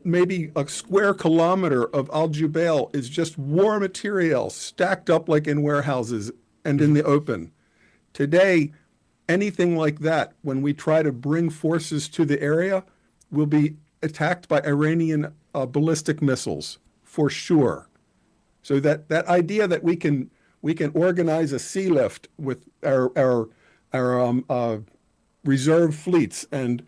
Maybe a square kilometer of Al Jubail is just war material stacked up like in warehouses and in the open. Today, anything like that, when we try to bring forces to the area, will be attacked by Iranian ballistic missiles for sure. So that idea that we can organize a sea lift with our reserve fleets, and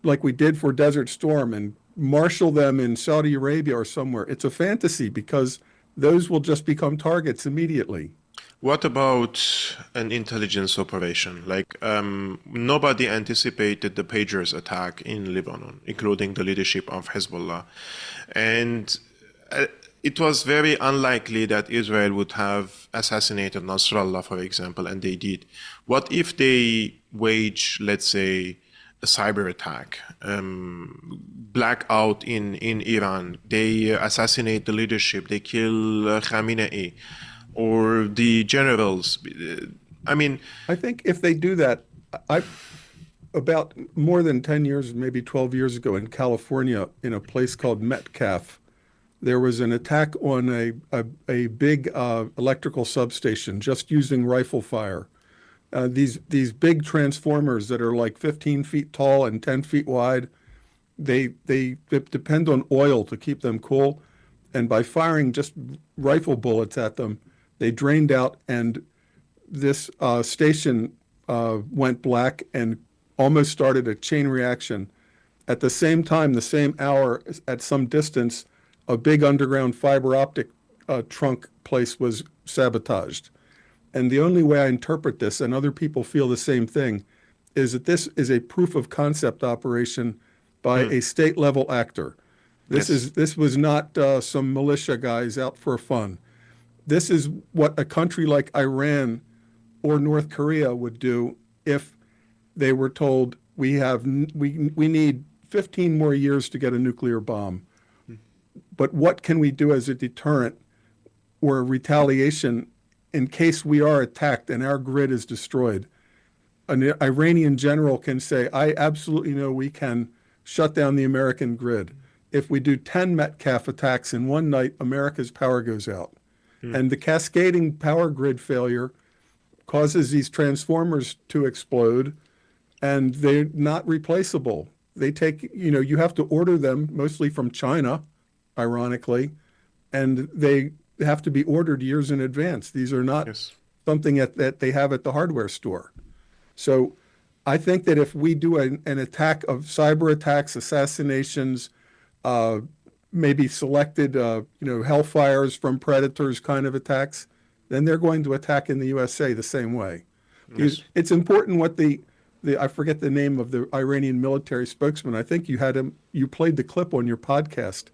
like we did for Desert Storm, and marshal them in Saudi Arabia or somewhere, it's a fantasy, because those will just become targets immediately. What about an intelligence operation? Like nobody anticipated the pagers attack in Lebanon, including the leadership of Hezbollah. And it was very unlikely that Israel would have assassinated Nasrallah, for example, and they did. What if they wage, let's say, a cyber attack, blackout in Iran, they assassinate the leadership, they kill Khamenei, or the generals? I mean, I think if they do that, about more than 10 years, maybe 12 years ago in California, in a place called Metcalf, there was an attack on a big electrical substation just using rifle fire. These big transformers that are like 15 feet tall and 10 feet wide, they depend on oil to keep them cool. And by firing just rifle bullets at them, they drained out, and this station went black and almost started a chain reaction. At the same time, the same hour, at some distance, a big underground fiber optic trunk place was sabotaged. And the only way I interpret this, and other people feel the same thing, is that this is a proof of concept operation by a state level actor. This was not some militia guys out for fun. This is what a country like Iran or North Korea would do if they were told we need 15 more years to get a nuclear bomb. But what can we do as a deterrent or a retaliation in case we are attacked and our grid is destroyed? An Iranian general can say, I absolutely know we can shut down the American grid. If we do 10 Metcalf attacks in one night, America's power goes out. And the cascading power grid failure causes these transformers to explode, and they're not replaceable. They take, you have to order them mostly from China, ironically, and they have to be ordered years in advance. These are not something that they have at the hardware store. So I think that if we do an attack of cyber attacks, assassinations, maybe selected, hellfires from predators kind of attacks, then they're going to attack in the USA the same way. Yes. It's important what I forget the name of the Iranian military spokesman. I think you played the clip on your podcast.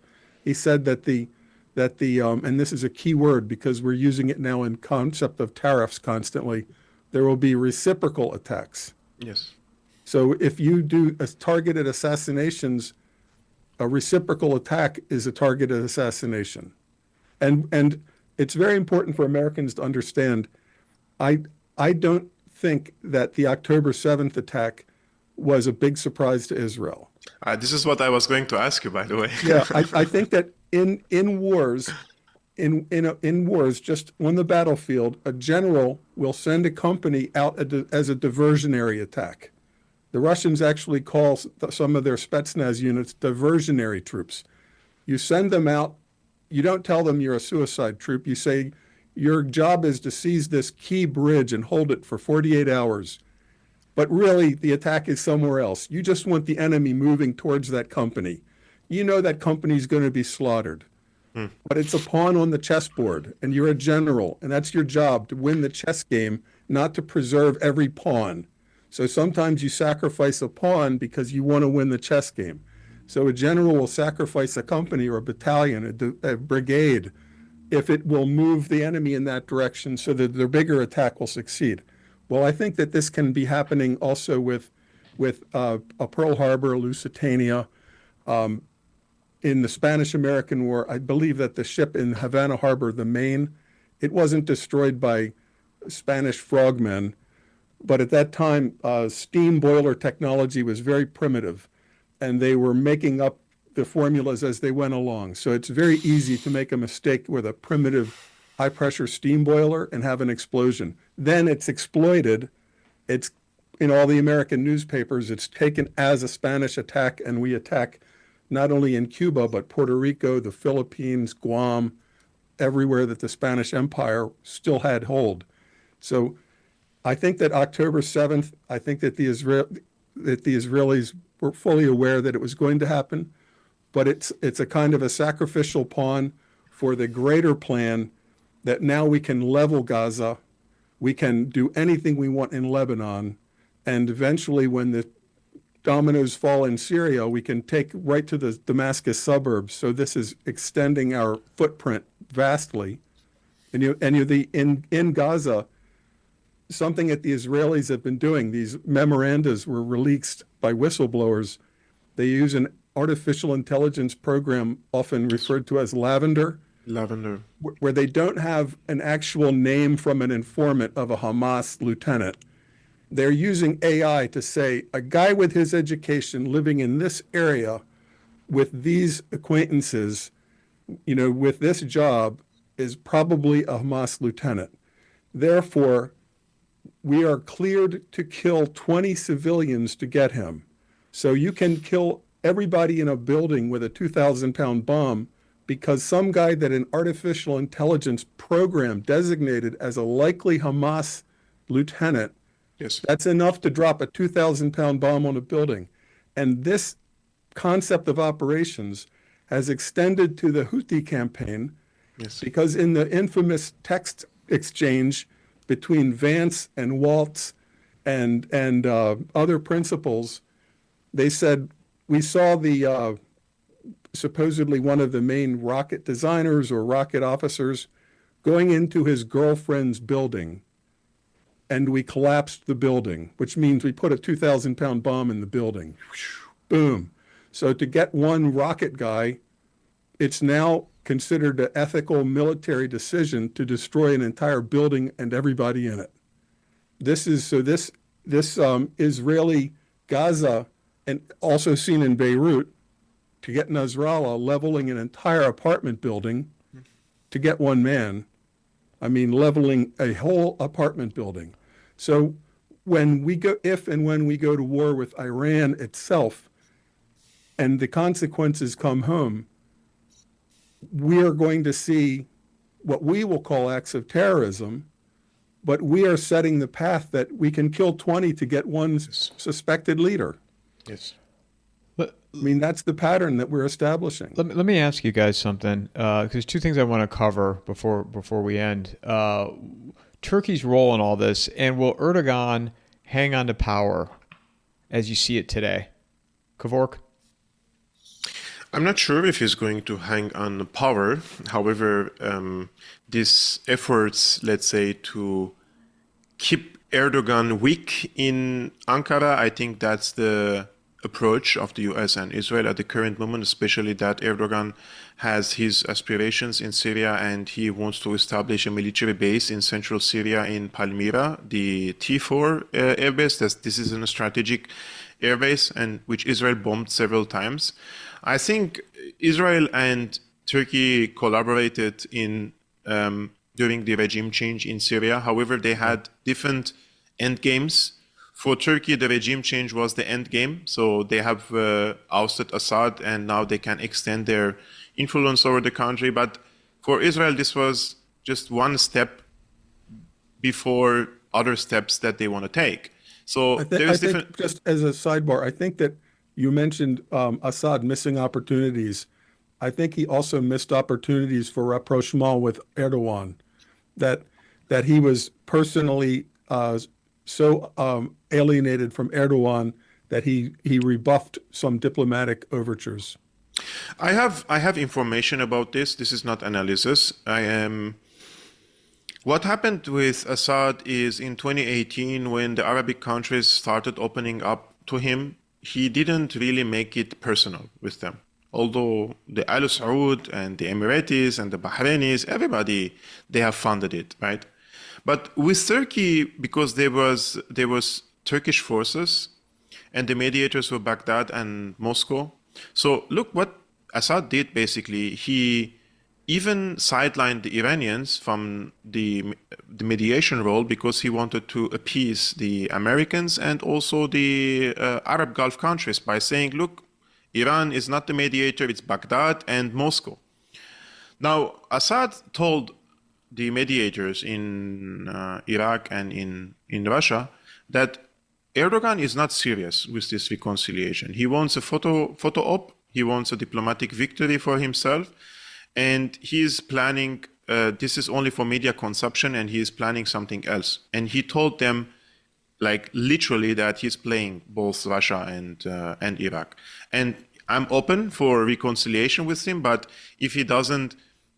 He said that and this is a key word because we're using it now in concept of tariffs constantly, there will be reciprocal attacks. Yes. So if you do targeted assassinations, a reciprocal attack is a targeted assassination. And it's very important for Americans to understand, I don't think that the October 7th attack was a big surprise to Israel. This is what I was going to ask you, by the way. Yeah, I think that in wars, just on the battlefield, a general will send a company out as a diversionary attack. The Russians actually call some of their Spetsnaz units diversionary troops. You send them out. You don't tell them you're a suicide troop. You say your job is to seize this key bridge and hold it for 48 hours. But really, the attack is somewhere else. You just want the enemy moving towards that company. You know that company's going to be slaughtered. But it's a pawn on the chessboard, and you're a general, and that's your job, to win the chess game, not to preserve every pawn. So sometimes you sacrifice a pawn because you want to win the chess game. So a general will sacrifice a company or a battalion, a brigade, if it will move the enemy in that direction so that their bigger attack will succeed. Well, I think that this can be happening also with a Pearl Harbor, Lusitania. In the Spanish-American War, I believe that the ship in Havana Harbor, the Maine, it wasn't destroyed by Spanish frogmen, but at that time, steam boiler technology was very primitive, and they were making up the formulas as they went along. So it's very easy to make a mistake with a primitive high-pressure steam boiler and have an explosion. Then it's exploited. It's in all the American newspapers. It's taken as a Spanish attack, and we attack not only in Cuba, but Puerto Rico, the Philippines, Guam, everywhere that the Spanish Empire still had hold. So I think that October 7th, I think that the Israelis were fully aware that it was going to happen, but it's a kind of a sacrificial pawn for the greater plan that now we can level Gaza, we can do anything we want in Lebanon, and eventually when the dominoes fall in Syria, we can take right to the Damascus suburbs. So this is extending our footprint vastly. In Gaza, something that the Israelis have been doing, these memorandas were released by whistleblowers. They use an artificial intelligence program often referred to as Lavender, where they don't have an actual name from an informant of a Hamas lieutenant. They're using AI to say a guy with his education living in this area with these acquaintances, with this job is probably a Hamas lieutenant. Therefore, we are cleared to kill 20 civilians to get him. So you can kill everybody in a building with a 2,000-pound bomb because some guy that an artificial intelligence program designated as a likely Hamas lieutenant, Yes. that's enough to drop a 2,000-pound bomb on a building. And this concept of operations has extended to the Houthi campaign. Yes. Because in the infamous text exchange between Vance and Waltz and other principals, they said, we saw the supposedly one of the main rocket designers or rocket officers going into his girlfriend's building, and we collapsed the building, which means we put a 2,000-pound bomb in the building. Boom. So to get one rocket guy, it's now considered an ethical military decision to destroy an entire building and everybody in it. This Israeli Gaza, and also seen in Beirut, to get Nasrallah leveling an entire apartment building to get one man. I mean, leveling a whole apartment building. So if and when we go to war with Iran itself, and the consequences come home, we are going to see what we will call acts of terrorism, but we are setting the path that we can kill 20 to get one suspected leader. Yes. I mean, that's the pattern that we're establishing. Let me ask you guys something, because two things I want to cover before we end. Turkey's role in all this, and will Erdogan hang on to power as you see it today? Kevork? I'm not sure if he's going to hang on power. However, these efforts, let's say, to keep Erdogan weak in Ankara, I think that's the approach of the US and Israel at the current moment, especially that Erdogan has his aspirations in Syria and he wants to establish a military base in central Syria in Palmyra, the T4 airbase. This is a strategic airbase and which Israel bombed several times. I think Israel and Turkey collaborated in during the regime change in Syria. However, they had different end games. For Turkey, the regime change was the end game. So they have ousted Assad and now they can extend their influence over the country. But for Israel, this was just one step before other steps that they want to take. So I think just as a sidebar, I think that you mentioned Assad missing opportunities. I think he also missed opportunities for rapprochement with Erdogan, that he was personally so alienated from Erdogan that he rebuffed some diplomatic overtures. I have information about this. This is not analysis. What happened with Assad is in 2018, when the Arabic countries started opening up to him, he didn't really make it personal with them. Although the Al Saud and the Emiratis and the Bahrainis, everybody, they have funded it, right? But with Turkey, because there was Turkish forces and the mediators were Baghdad and Moscow. So look what Assad did basically. He even sidelined the Iranians from the mediation role because he wanted to appease the Americans and also the Arab Gulf countries by saying, look, Iran is not the mediator, it's Baghdad and Moscow. Now, Assad told the mediators in Iraq and in Russia that Erdogan is not serious with this reconciliation. He wants a photo op, he wants a diplomatic victory for himself, and he's planning, this is only for media consumption, and he is planning something else. And he told them, like literally, that he's playing both Russia and Iraq. And I'm open for reconciliation with him, but if he doesn't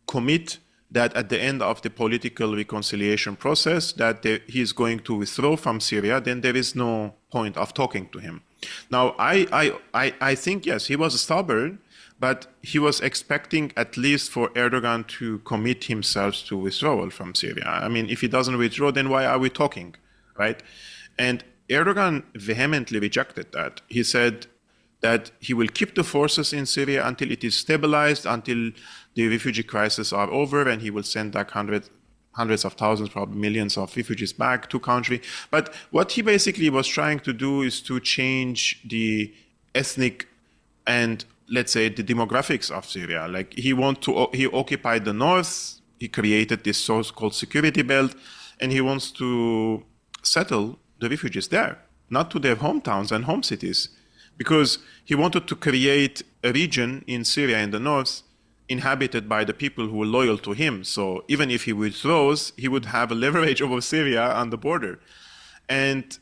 commit that at the end of the political reconciliation process that he's going to withdraw from Syria, then there is no point of talking to him. Now, I think, yes, he was stubborn, but he was expecting at least for Erdogan to commit himself to withdrawal from Syria. I mean, if he doesn't withdraw, then why are we talking, right? And Erdogan vehemently rejected that. He said that he will keep the forces in Syria until it is stabilized, until the refugee crisis are over, and he will send like hundreds of thousands, probably millions of refugees back to country. But what he basically was trying to do is to change the ethnic and, let's say, the demographics of Syria. Like he occupied the north, he created this so-called security belt, and he wants to settle the refugees there, not to their hometowns and home cities, because he wanted to create a region in Syria in the north inhabited by the people who were loyal to him. So even if he withdraws, he would have a leverage over Syria on the border. And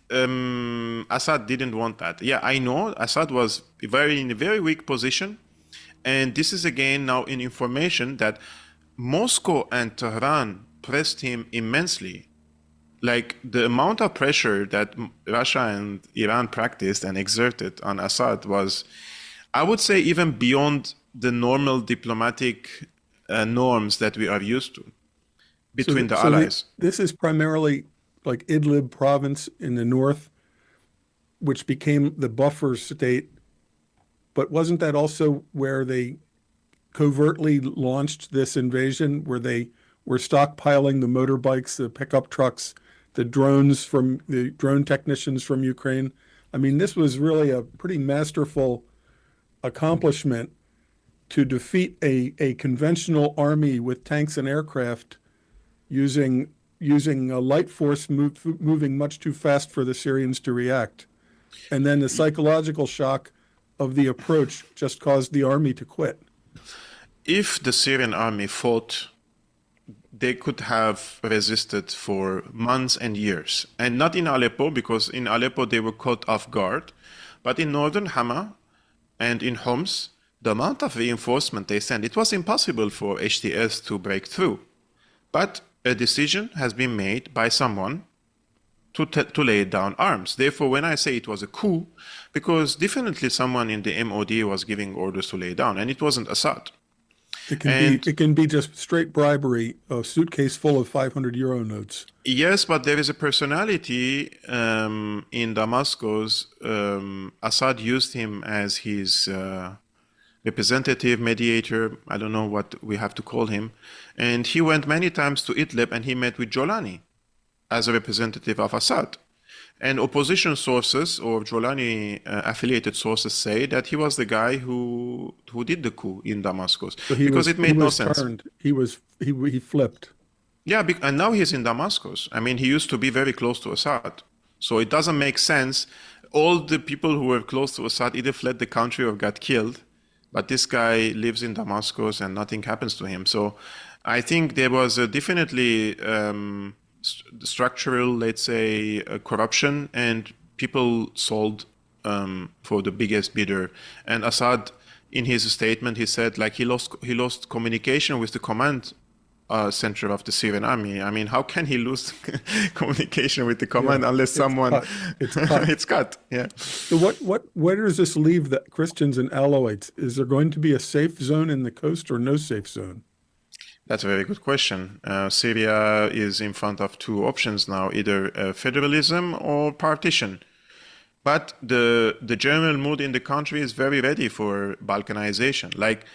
Assad didn't want that. Yeah, I know Assad was in a very weak position. And this is again now in information that Moscow and Tehran pressed him immensely. Like the amount of pressure that Russia and Iran practiced and exerted on Assad was, I would say, even beyond the normal diplomatic norms that we are used to between the allies. This is primarily like Idlib province in the north, which became the buffer state. But wasn't that also where they covertly launched this invasion, where they were stockpiling the motorbikes, the pickup trucks, the drone technicians from Ukraine? I mean, this was really a pretty masterful accomplishment to defeat a conventional army with tanks and aircraft using a light force moving much too fast for the Syrians to react. And then the psychological shock of the approach just caused the army to quit. If the Syrian army fought, they could have resisted for months and years. And not in Aleppo, because in Aleppo they were caught off guard. But in northern Hama and in Homs, the amount of reinforcement they sent, it was impossible for HTS to break through. But a decision has been made by someone to lay down arms. Therefore, when I say it was a coup, because definitely someone in the MOD was giving orders to lay down, and it wasn't Assad. It can be just straight bribery, a suitcase full of 500 euro notes. Yes, but there is a personality in Damascus. Assad used him as his representative, mediator, I don't know what we have to call him. And he went many times to Idlib and he met with Jolani as a representative of Assad. And opposition sources or Jolani affiliated sources say that he was the guy who did the coup in Damascus, because it made no sense. He flipped. Yeah, and now he's in Damascus. I mean, he used to be very close to Assad. So it doesn't make sense. All the people who were close to Assad either fled the country or got killed. But this guy lives in Damascus and nothing happens to him. So I think there was definitely structural, let's say, corruption, and people sold for the biggest bidder. And Assad, in his statement, he said like he lost communication with the command center of the Syrian army. I mean, how can he lose communication with the command unless someone it's cut? Yeah. So where does this leave the Christians and Alawites? Is there going to be a safe zone in the coast or no safe zone? That's a very good question. Syria is in front of two options now, either federalism or partition. But the general mood in the country is very ready for Balkanization. Like,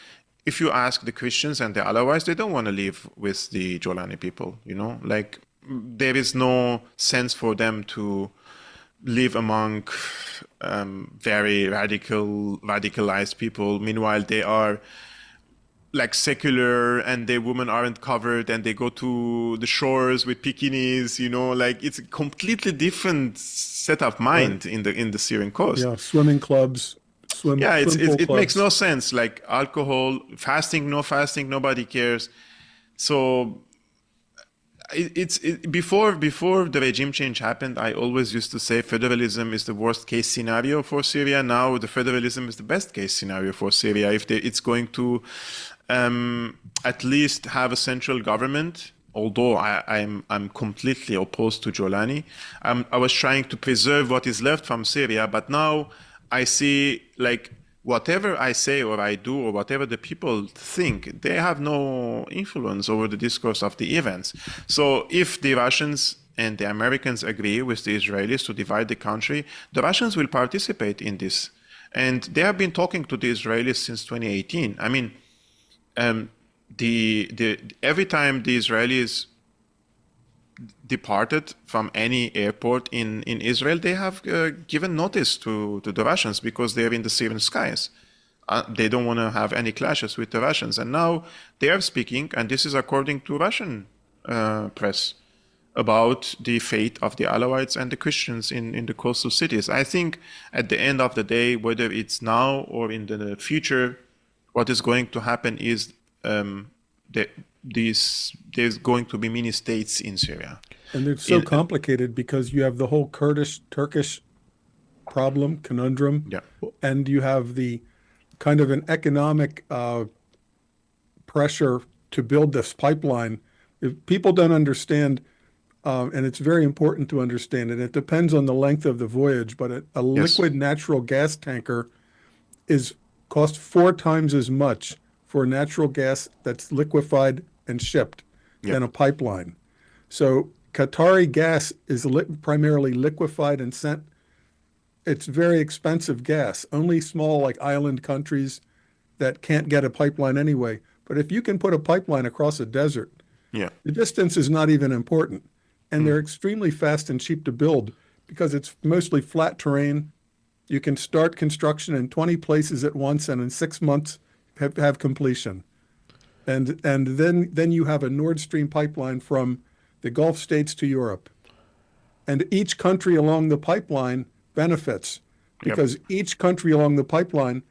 if you ask the Christians and the Alawites, they don't want to live with the Jolani people, you know? Like, there is no sense for them to live among very radicalized people. Meanwhile, they are like secular and their women aren't covered and they go to the shores with bikinis, you know, like it's a completely different set of mind in the Syrian coast. Yeah, swimming clubs, Yeah, swim pool it makes clubs. no sense. Like alcohol, fasting, no fasting, nobody cares. So before the regime change happened, I always used to say federalism is the worst case scenario for Syria. Now the federalism is the best case scenario for Syria if it's going to at least have a central government. Although I'm completely opposed to Jolani, I was trying to preserve what is left from Syria, but now I see like whatever I say or I do or whatever the people think, they have no influence over the discourse of the events. So if the Russians and the Americans agree with the Israelis to divide the country, the Russians will participate in this. And they have been talking to the Israelis since 2018. I mean, every time the Israelis departed from any airport in Israel, they have given notice to the Russians because they're in the Syrian skies. They don't want to have any clashes with the Russians. And now they are speaking, and this is according to Russian press, about the fate of the Alawites and the Christians in the coastal cities. I think at the end of the day, whether it's now or in the future, what is going to happen is there's going to be many states in Syria. And it's so complicated because you have the whole Kurdish-Turkish conundrum, Yeah. and you have the kind of an economic pressure to build this pipeline. If people don't understand, and it's very important to understand, and it depends on the length of the voyage, but a liquid natural gas tanker costs 4 times as much for natural gas that's liquefied and shipped than a pipeline. So Qatari gas is primarily liquefied and sent. It's very expensive gas. Only small like island countries that can't get a pipeline anyway. But if you can put a pipeline across a desert, the distance is not even important. And they're extremely fast and cheap to build because it's mostly flat terrain. You can start construction in 20 places at once, and in 6 months have completion. And then you have a Nord Stream pipeline from the Gulf states to Europe. And each country along the pipeline benefits because each country along the pipeline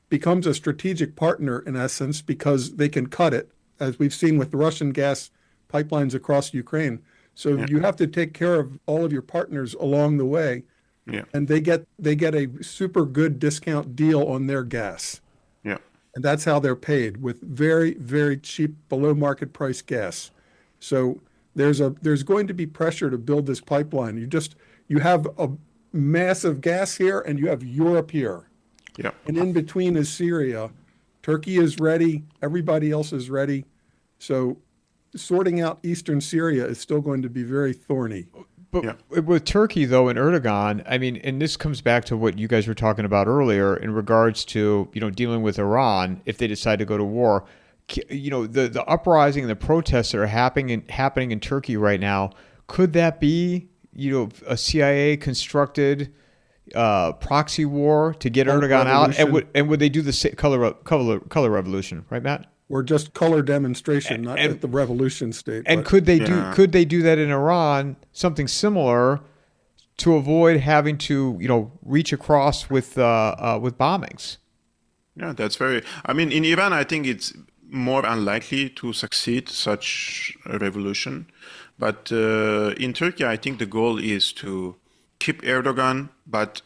becomes a strategic partner in essence because they can cut it, as we've seen with the Russian gas pipelines across Ukraine. So you have to take care of all of your partners along the way, and they get a super good discount deal on their gas. And that's how they're paid, with very, very cheap, below market price gas. So there's going to be pressure to build this pipeline. You have a massive gas here, and you have Europe here. And in between is Syria. Turkey is ready. Everybody else is ready. So sorting out eastern Syria is still going to be very thorny. But with Turkey, though, and Erdogan, I mean, and this comes back to what you guys were talking about earlier in regards to, dealing with Iran if they decide to go to war. The uprising and the protests that are happening in Turkey right now, could that be, a CIA constructed proxy war to get Erdogan out? And would they do the color revolution, right, Matt? Or just color demonstration, not at the revolution state. And could they do that in Iran, something similar, to avoid having to reach across with bombings? Yeah, that's very. I mean, in Iran, I think it's more unlikely to succeed such a revolution, but in Turkey, I think the goal is to keep Erdogan, but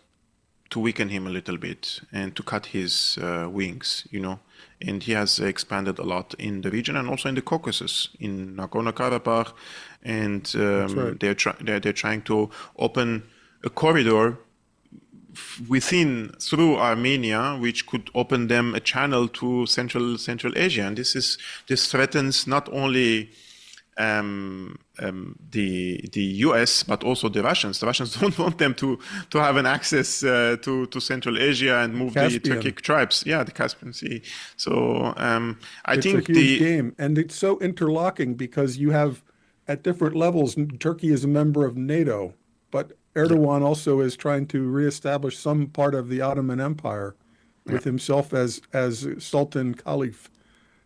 to weaken him a little bit and to cut his wings, And he has expanded a lot in the region and also in the Caucasus, in Nagorno-Karabakh, and they're trying to open a corridor through Armenia, which could open them a channel to Central Asia. And this threatens not only the U.S. but also the Russians. The Russians don't want them to have an access to Central Asia and move the Turkic tribes. Yeah, the Caspian Sea. So I think it's a huge game, and it's so interlocking because you have at different levels. Turkey is a member of NATO, but Erdogan also is trying to reestablish some part of the Ottoman Empire with himself as Sultan Caliph.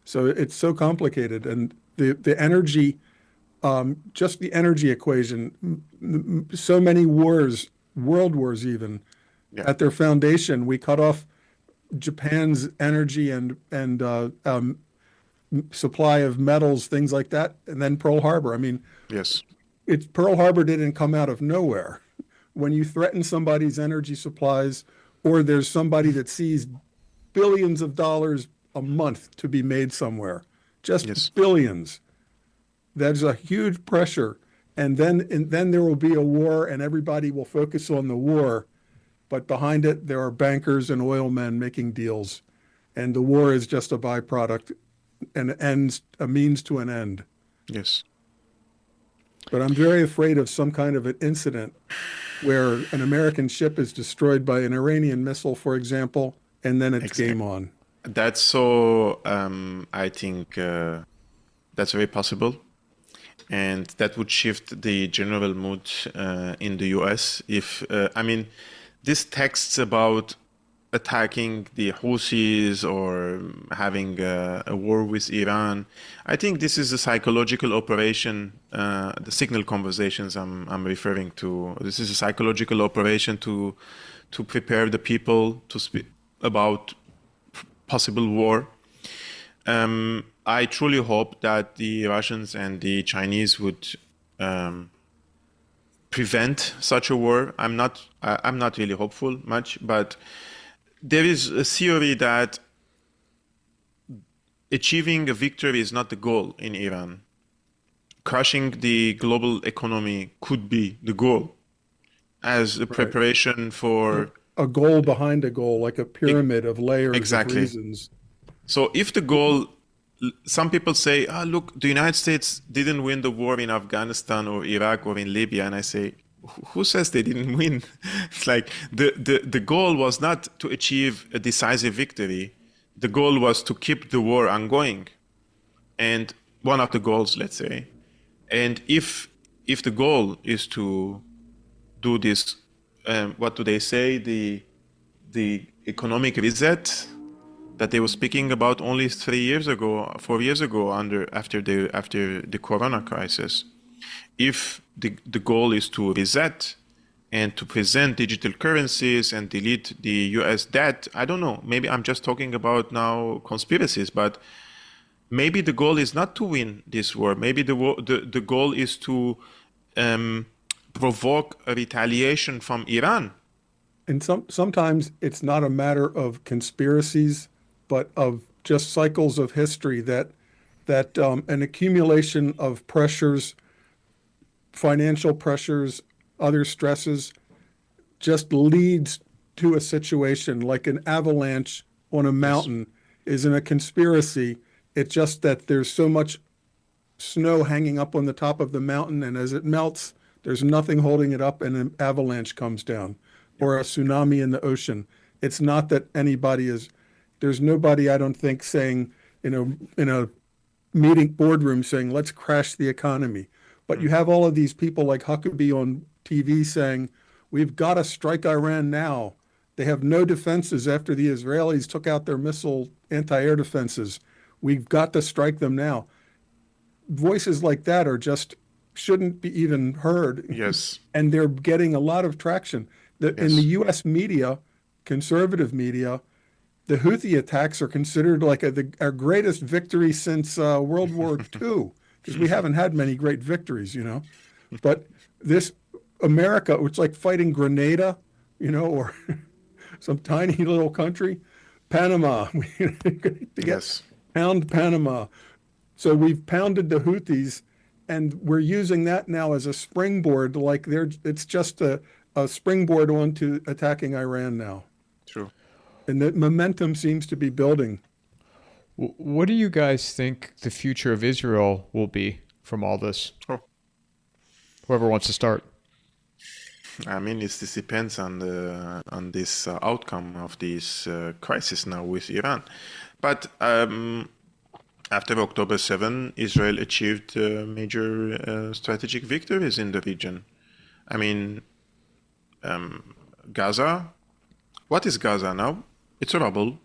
So it's so complicated, and the energy. Just the energy equation, so many wars, world wars even, at their foundation, we cut off Japan's energy and supply of metals, things like that, and then Pearl Harbor. I mean, Yes. Pearl Harbor didn't come out of nowhere. When you threaten somebody's energy supplies, or there's somebody that sees billions of dollars a month to be made somewhere, just Yes. billions. There's a huge pressure, and then there will be a war, and everybody will focus on the war, but behind it there are bankers and oil men making deals, and the war is just a byproduct, and ends a means to an end. Yes. But I'm very afraid of some kind of an incident where an American ship is destroyed by an Iranian missile, for example, and then it's Exactly. game on. That's so, I think that's very possible. And that would shift the general mood in the US. I mean, these texts about attacking the Houthis or having a war with Iran, I think this is a psychological operation. The signal conversations I'm referring to. This is a psychological operation to prepare the people to speak about possible war. I truly hope that the Russians and the Chinese would prevent such a war. I'm not really hopeful much, but there is a theory that achieving a victory is not the goal in Iran. Crushing the global economy could be the goal as a preparation for a goal behind a goal, like a pyramid of layers exactly. of reasons. So if the goal, some people say, look, the United States didn't win the war in Afghanistan or Iraq or in Libya. And I say, who says they didn't win? It's like the goal was not to achieve a decisive victory. The goal was to keep the war ongoing. And one of the goals, let's say. And if the goal is to do this, what do they say? The economic reset that they were speaking about only 4 years ago, after the Corona crisis. If the goal is to reset and to present digital currencies and delete the US debt, I don't know. Maybe I'm just talking about now conspiracies, but maybe the goal is not to win this war. Maybe the goal is to provoke a retaliation from Iran. And sometimes it's not a matter of conspiracies, but of just cycles of history that an accumulation of pressures, financial pressures, other stresses, just leads to a situation like an avalanche on a mountain isn't a conspiracy. It's just that there's so much snow hanging up on the top of the mountain, and as it melts, there's nothing holding it up, and an avalanche comes down, or a tsunami in the ocean. It's not that there's nobody, I don't think, saying in a meeting boardroom saying, let's crash the economy. But you have all of these people like Huckabee on TV saying, we've got to strike Iran now. They have no defenses after the Israelis took out their missile anti-air defenses. We've got to strike them now. Voices like that shouldn't be even heard. Yes. And they're getting a lot of traction. In the U.S. media, conservative media, the Houthi attacks are considered like our greatest victory since World War II, because we haven't had many great victories, But this America, it's like fighting Grenada, or some tiny little country. Panama, pound Panama. So we've pounded the Houthis, and we're using that now as a springboard, like it's just a springboard onto attacking Iran now. True. And the momentum seems to be building. What do you guys think the future of Israel will be from all this? Oh. Whoever wants to start. I mean, this depends on this outcome of this crisis now with Iran. But after October 7, Israel achieved major strategic victories in the region. I mean, Gaza. What is Gaza now? It's a rubble.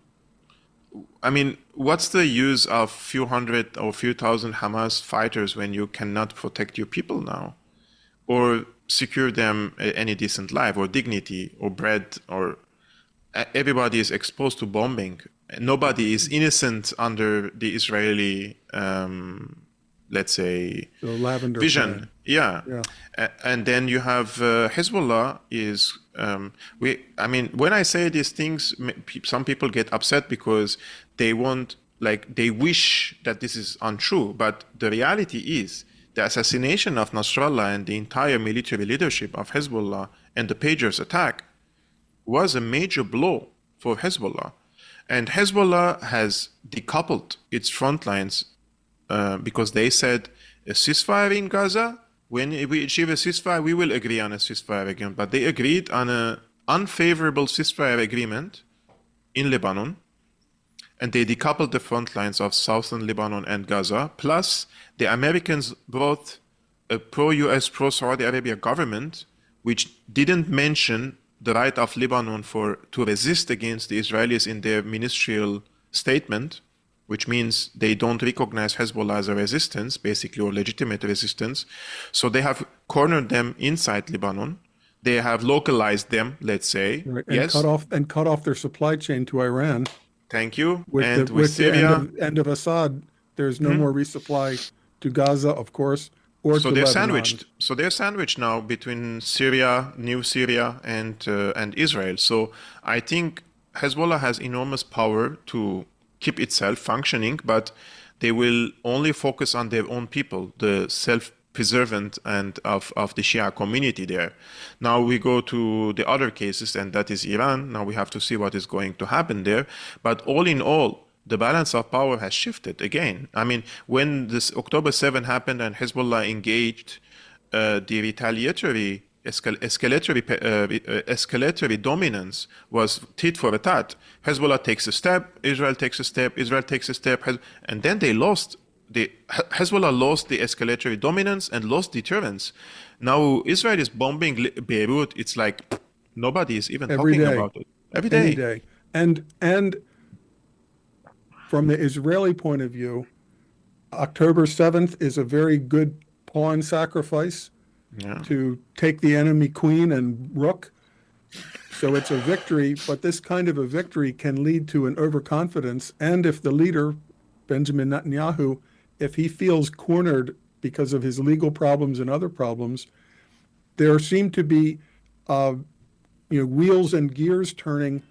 I mean, what's the use of few hundred or few thousand Hamas fighters when you cannot protect your people now, or secure them any decent life or dignity or bread? everybody is exposed to bombing. Nobody is innocent under the Israeli, let's say, The lavender vision. plan. Yeah. Yeah. And then you have Hezbollah is, I mean, when I say these things, some people get upset because they want, like, they wish that this is untrue. But the reality is the assassination of Nasrallah and the entire military leadership of Hezbollah and the pagers attack was a major blow for Hezbollah. And Hezbollah has decoupled its front lines because they said a ceasefire in Gaza, when we achieve a ceasefire, we will agree on a ceasefire agreement. But they agreed on an unfavorable ceasefire agreement in Lebanon, and they decoupled the front lines of southern Lebanon and Gaza. Plus, the Americans brought a pro-US, pro-Saudi Arabia government, which didn't mention the right of Lebanon to resist against the Israelis in their ministerial statement, which means they don't recognize Hezbollah as a resistance, basically, or legitimate resistance. So they have cornered them inside Lebanon. They have localized them, let's say. Right. And Yes. cut off their supply chain to Iran. Thank you. With And the, with with the Syria, end of Assad, there's no more resupply to Gaza, of course, or so to they're Lebanon. sandwiched. So they're sandwiched now between Syria, new Syria, and Israel. So I think Hezbollah has enormous power to keep itself functioning, but they will only focus on their own people, the self-preservant and of the Shia community there. Now we go to the other cases, and that is Iran. Now we have to see what is going to happen there. But all in all, the balance of power has shifted again. I mean, when this October 7 happened and Hezbollah engaged the retaliatory escalatory dominance was tit for tat. Hezbollah takes a step, Israel takes a step, Israel takes a step, and then they lost. Hezbollah lost the escalatory dominance and lost deterrence. Now Israel is bombing Beirut. It's like nobody is even talking about it. Every day. Any day. And from the Israeli point of view, October 7th is a very good pawn sacrifice to take the enemy queen and rook. So it's a victory, but this kind of a victory can lead to an overconfidence. And if the leader, Benjamin Netanyahu, if he feels cornered because of his legal problems and other problems, there seem to be wheels and gears turning,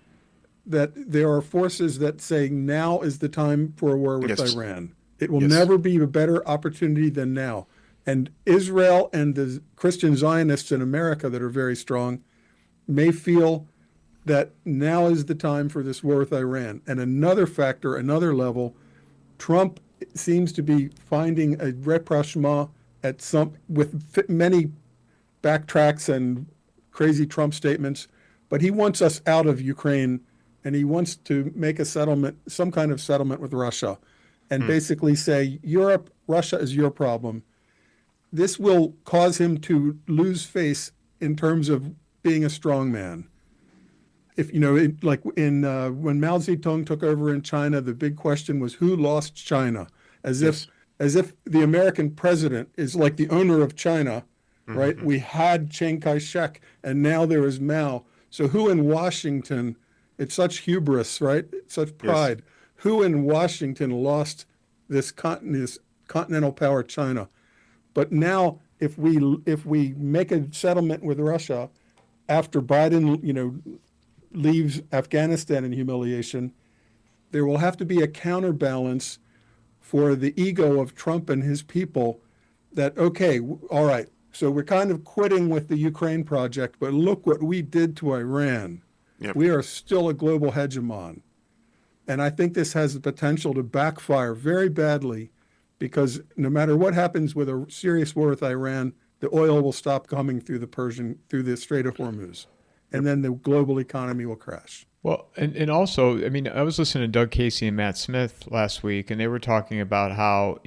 that there are forces that say now is the time for a war with Iran. It will never be a better opportunity than now. And Israel and the Christian Zionists in America that are very strong may feel that now is the time for this war with Iran. And another factor, another level, Trump seems to be finding a rapprochement with many backtracks and crazy Trump statements, but he wants us out of Ukraine, and he wants to make a settlement, some kind of settlement with Russia, and basically say, Europe, Russia is your problem. This will cause him to lose face in terms of being a strong man. If when Mao Zedong took over in China, the big question was who lost China, as if the American president is like the owner of China, right? We had Chiang Kai-shek, and now there is Mao. So who in Washington? It's such hubris, right? It's such pride. Yes. Who in Washington lost this continental power, China? But now, if we make a settlement with Russia after Biden, leaves Afghanistan in humiliation, there will have to be a counterbalance for the ego of Trump and his people. That okay, all right. So we're kind of quitting with the Ukraine project, but look what we did to Iran. Yep. We are still a global hegemon. And I think this has the potential to backfire very badly, because no matter what happens with a serious war with Iran, the oil will stop coming through the Strait of Hormuz. And then the global economy will crash. Well, and also, I mean, I was listening to Doug Casey and Matt Smith last week, and they were talking about how,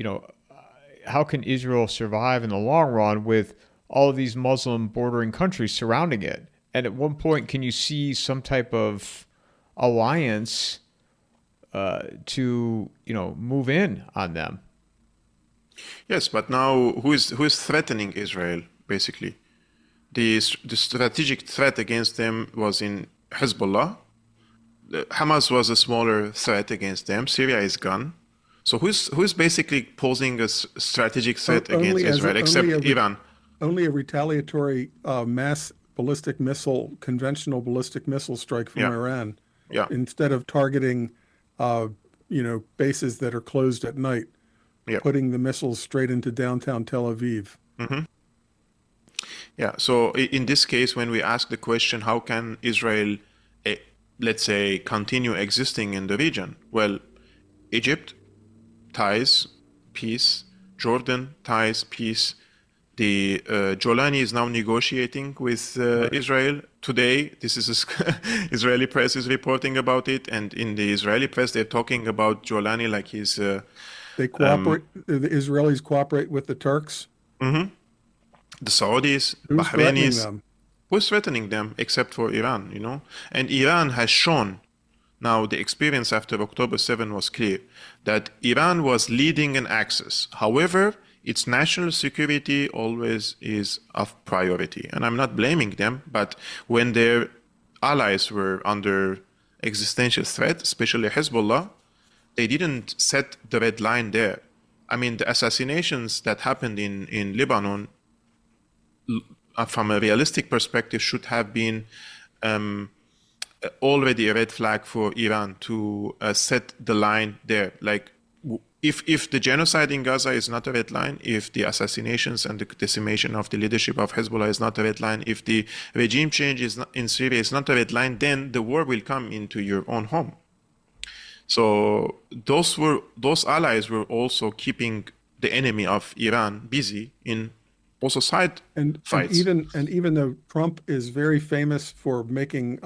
how can Israel survive in the long run with all of these Muslim bordering countries surrounding it? And at one point, can you see some type of alliance to move in on them? Yes, but now who is threatening Israel? Basically, the strategic threat against them was in Hezbollah, Hamas was a smaller threat against them. Syria is gone. So who's basically posing a strategic threat against Israel except Iran? Only a retaliatory mass ballistic missile, conventional ballistic missile strike from Iran, instead of targeting, bases that are closed at night, putting the missiles straight into downtown Tel Aviv. Mm-hmm. Yeah. So in this case, when we ask the question, how can Israel, let's say, continue existing in the region? Well, Egypt, ties, peace. Jordan, ties, peace. The Jolani is now negotiating with Israel today. This is Israeli press is reporting about it, and in the Israeli press they're talking about Jolani like he's. They cooperate. The Israelis cooperate with the Turks. Mm-hmm. The Saudis, Who's threatening Bahrainis. them? Who's threatening them except for Iran? And Iran has shown. Now, the experience after October 7 was clear that Iran was leading an axis. However, its national security always is of priority. And I'm not blaming them, but when their allies were under existential threat, especially Hezbollah, they didn't set the red line there. I mean, the assassinations that happened in Lebanon, from a realistic perspective, should have been already a red flag for Iran to set the line there. Like, if the genocide in Gaza is not a red line, if the assassinations and the decimation of the leadership of Hezbollah is not a red line, if the regime change in Syria is not a red line, then the war will come into your own home. So those allies were also keeping the enemy of Iran busy in also side fights. And even though Trump is very famous for making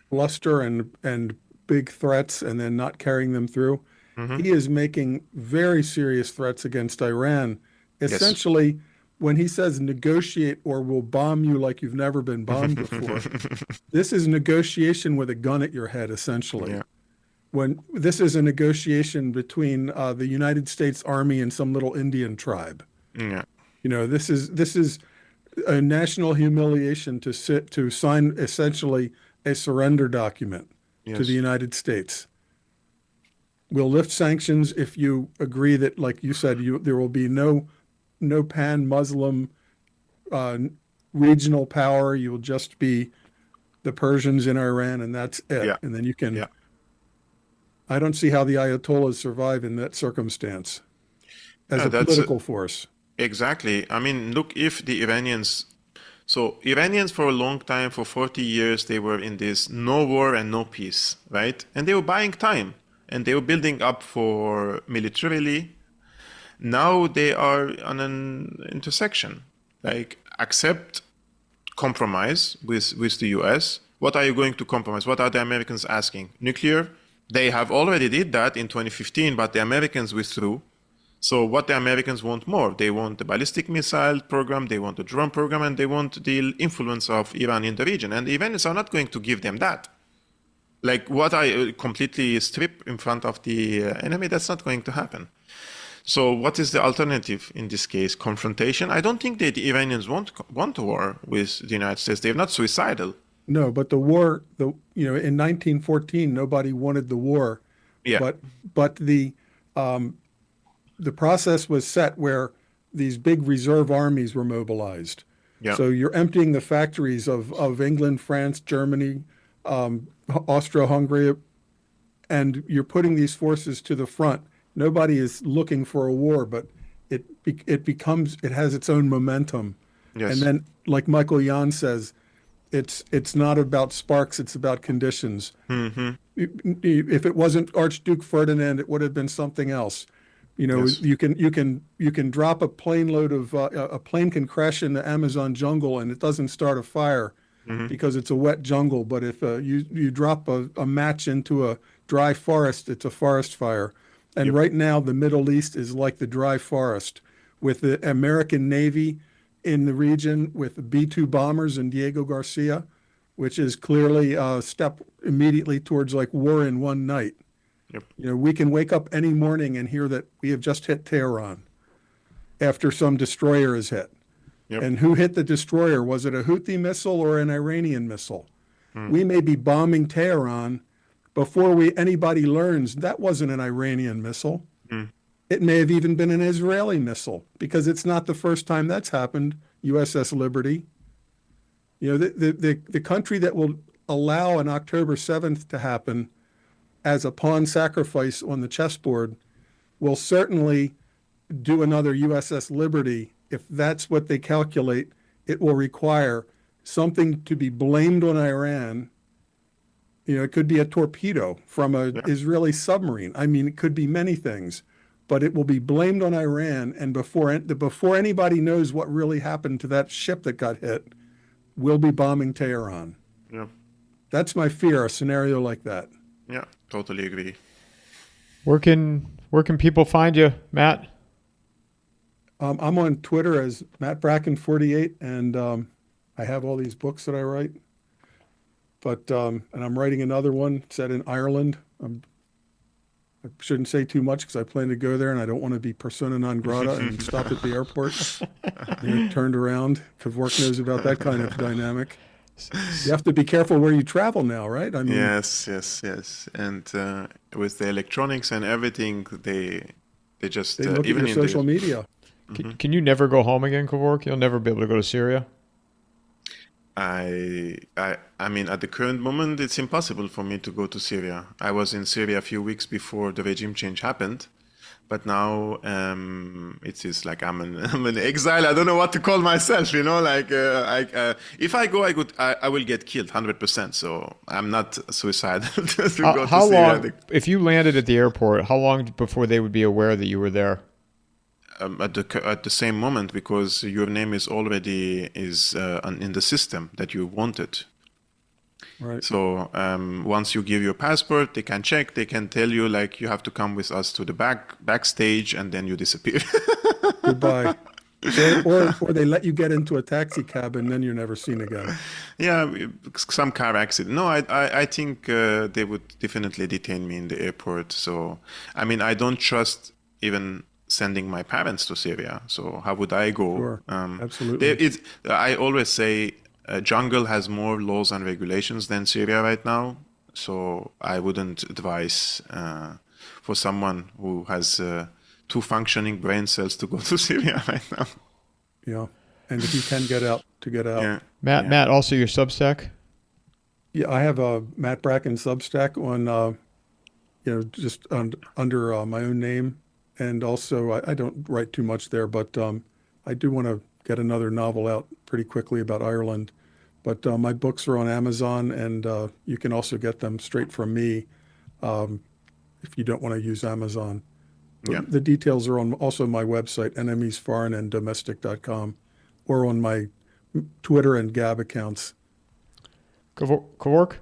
bluster and big threats and then not carrying them through, he is making very serious threats against Iran. Essentially, when he says negotiate or we'll bomb you like you've never been bombed before, this is negotiation with a gun at your head, essentially. Yeah. When this is a negotiation between the United States Army and some little Indian tribe. Yeah. This is a national humiliation to sign essentially a surrender document to the United States. We'll lift sanctions if you agree that, like you said, there will be no pan-Muslim regional power. You will just be the Persians in Iran, and that's it. Yeah. And then you can. Yeah. I don't see how the Ayatollahs survive in that circumstance as a political force. Exactly. I mean, look, if the Iranians for a long time, for 40 years, they were in this no war and no peace, right? And they were buying time and they were building up for militarily. Now they are on an intersection, like accept compromise with the US. What are you going to compromise? What are the Americans asking? Nuclear? They have already did that in 2015, but the Americans withdrew. So what the Americans want more? They want the ballistic missile program, they want the drone program, and they want the influence of Iran in the region. And the Iranians are not going to give them that. Like, what I completely strip in front of the enemy, that's not going to happen. So what is the alternative in this case? Confrontation? I don't think that the Iranians want a war with the United States. They're not suicidal. No, but the war, in 1914, nobody wanted the war. Yeah. But the process was set where these big reserve armies were mobilized. Yeah. So you're emptying the factories of England, France, Germany, Austria-Hungary, and you're putting these forces to the front. Nobody is looking for a war, but it has its own momentum. Yes. And then, like Michael Jan says, it's not about sparks, it's about conditions. Mm-hmm. If it wasn't Archduke Ferdinand, it would have been something else. Yes. You can drop a plane load of a plane can crash in the Amazon jungle and it doesn't start a fire because it's a wet jungle. But if you drop a match into a dry forest, it's a forest fire. And right now, the Middle East is like the dry forest, with the American Navy in the region with the B-2 bombers and Diego Garcia, which is clearly a step immediately towards like war in one night. Yep. We can wake up any morning and hear that we have just hit Tehran after some destroyer is hit. Yep. And who hit the destroyer? Was it a Houthi missile or an Iranian missile? We may be bombing Tehran, before anybody learns that wasn't an Iranian missile. Mm. It may have even been an Israeli missile, because it's not the first time that's happened. USS Liberty. You know, the country that will allow an October 7th to happen as a pawn sacrifice on the chessboard will certainly do another USS Liberty. If that's what they calculate, it will require something to be blamed on Iran. You know, it could be a torpedo from an Israeli submarine. I mean, it could be many things, but it will be blamed on Iran. And before anybody knows what really happened to that ship that got hit, we'll be bombing Tehran. Yeah. That's my fear, a scenario like that. Yeah, totally agree. Where can people find you, Matt? I'm on Twitter as Matt Bracken 48, and I have all these books that I write. But and I'm writing another one set in Ireland. I shouldn't say too much because I plan to go there, and I don't want to be persona non grata and stop at the airport. Turned around. Kevork knows about that kind of dynamic. You have to be careful where you travel now, right? I mean, yes. And with the electronics and everything, they just they look even at your social media. Can you never go home again, Kevork? You'll never be able to go to Syria? I mean, at the current moment, it's impossible for me to go to Syria. I was in Syria a few weeks before the regime change happened, but now it is like I'm an exile. I don't know what to call myself. You know, like if I go, I will get killed 100%. So I'm not suicidal to go to Syria. How long, if you landed at the airport, how long before they would be aware that you were there? At the same moment, because your name is already in the system that you wanted. Right. So once you give your passport, they can check. They can tell you like you have to come with us to the backstage, and then you disappear. Goodbye. Or they let you get into a taxi cab, and then you're never seen again. Yeah, some car accident. No, I think they would definitely detain me in the airport. So I mean, I don't trust even sending my parents to Syria. So how would I go? Sure. Absolutely. I always say jungle has more laws and regulations than Syria right now. So I wouldn't advise for someone who has 2 functioning brain cells to go to Syria right now. Yeah. And if you can get out, to get out. Yeah. Matt, also your Substack? Yeah, I have a Matt Bracken Substack on, just under my own name. And also, I don't write too much there, but I do want to get another novel out pretty quickly about Ireland. But my books are on Amazon, and you can also get them straight from me if you don't want to use Amazon. Yeah. The details are on also my website, enemiesforeignanddomestic.com, or on my Twitter and Gab accounts. Kevork?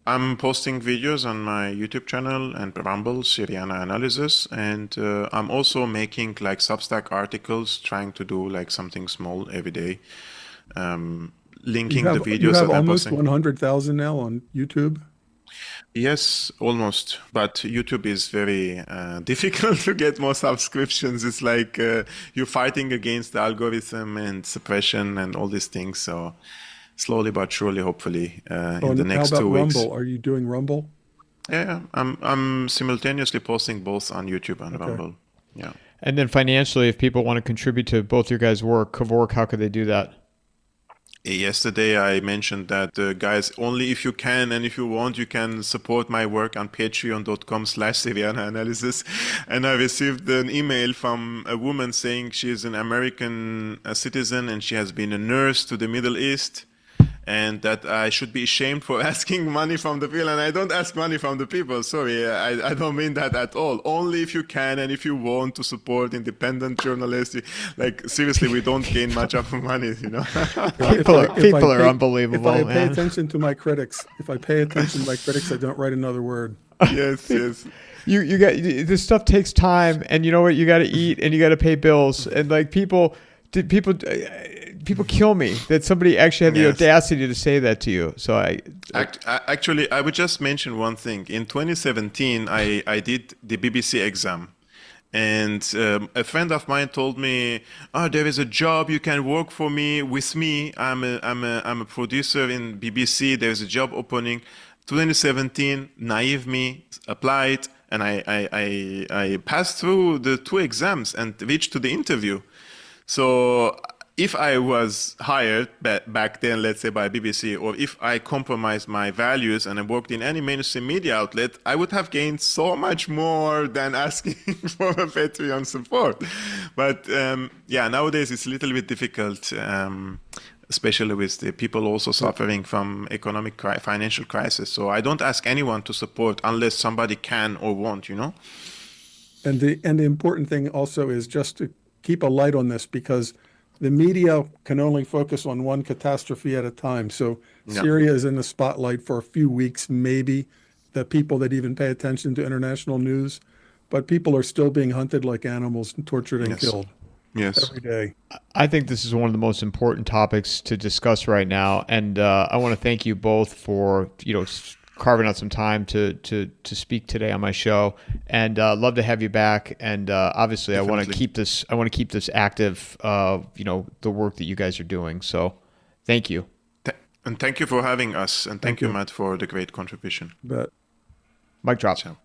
I'm posting videos on my YouTube channel and Rumble, Syriana Analysis, and I'm also making like Substack articles, trying to do like something small every day, linking the videos you have that I'm almost posting. 100,000 now on YouTube. Yes, almost. But YouTube is very difficult to get more subscriptions. It's like you're fighting against the algorithm and suppression and all these things. So slowly but surely, hopefully, in the next how about 2 weeks. Rumble? Are you doing Rumble? Yeah, I'm simultaneously posting both on YouTube and Okay. Rumble. Yeah. And then financially, if people want to contribute to both your guys' work, Kevork, how could they do that? Yesterday, I mentioned that, guys, only if you can and if you want, you can support my work on patreon.com/SyrianaAnalysis. And I received an email from a woman saying she is an American citizen and she has been a nurse to the Middle East, and that I should be ashamed for asking money from the people. And I don't ask money from the people. Sorry, I don't mean that at all. Only if you can and if you want to support independent journalists. Like, seriously, we don't gain much of money, you know. People are unbelievable, If I pay man. attention to my critics, I don't write another word. Yes. You got this stuff takes time, and you know what? You got to eat and you got to pay bills, and like people kill me that somebody actually had the audacity to say that to you. So Actually, I would just mention one thing. In 2017, I did the BBC exam. And a friend of mine told me, "Oh, there is a job you can work for me with me. I'm a producer in BBC. There's a job opening." 2017, naive me applied, and I passed through the 2 exams and reached to the interview. So if I was hired back then, let's say by BBC, or if I compromised my values and I worked in any mainstream media outlet, I would have gained so much more than asking for a Patreon support. But nowadays it's a little bit difficult, especially with the people also suffering from economic financial crisis. So I don't ask anyone to support unless somebody can or won't, you know? And the important thing also is just to keep a light on this, because the media can only focus on one catastrophe at a time. So Syria is in the spotlight for a few weeks, maybe, the people that even pay attention to international news, but people are still being hunted like animals and tortured and killed every day. I think this is one of the most important topics to discuss right now, and I want to thank you both for carving out some time to speak today on my show, and love to have you back. And obviously, Definitely. I want to keep this active. The work that you guys are doing. So, thank you. And thank you for having us, and thank you, Matt, for the great contribution. But Mic drop. Ciao.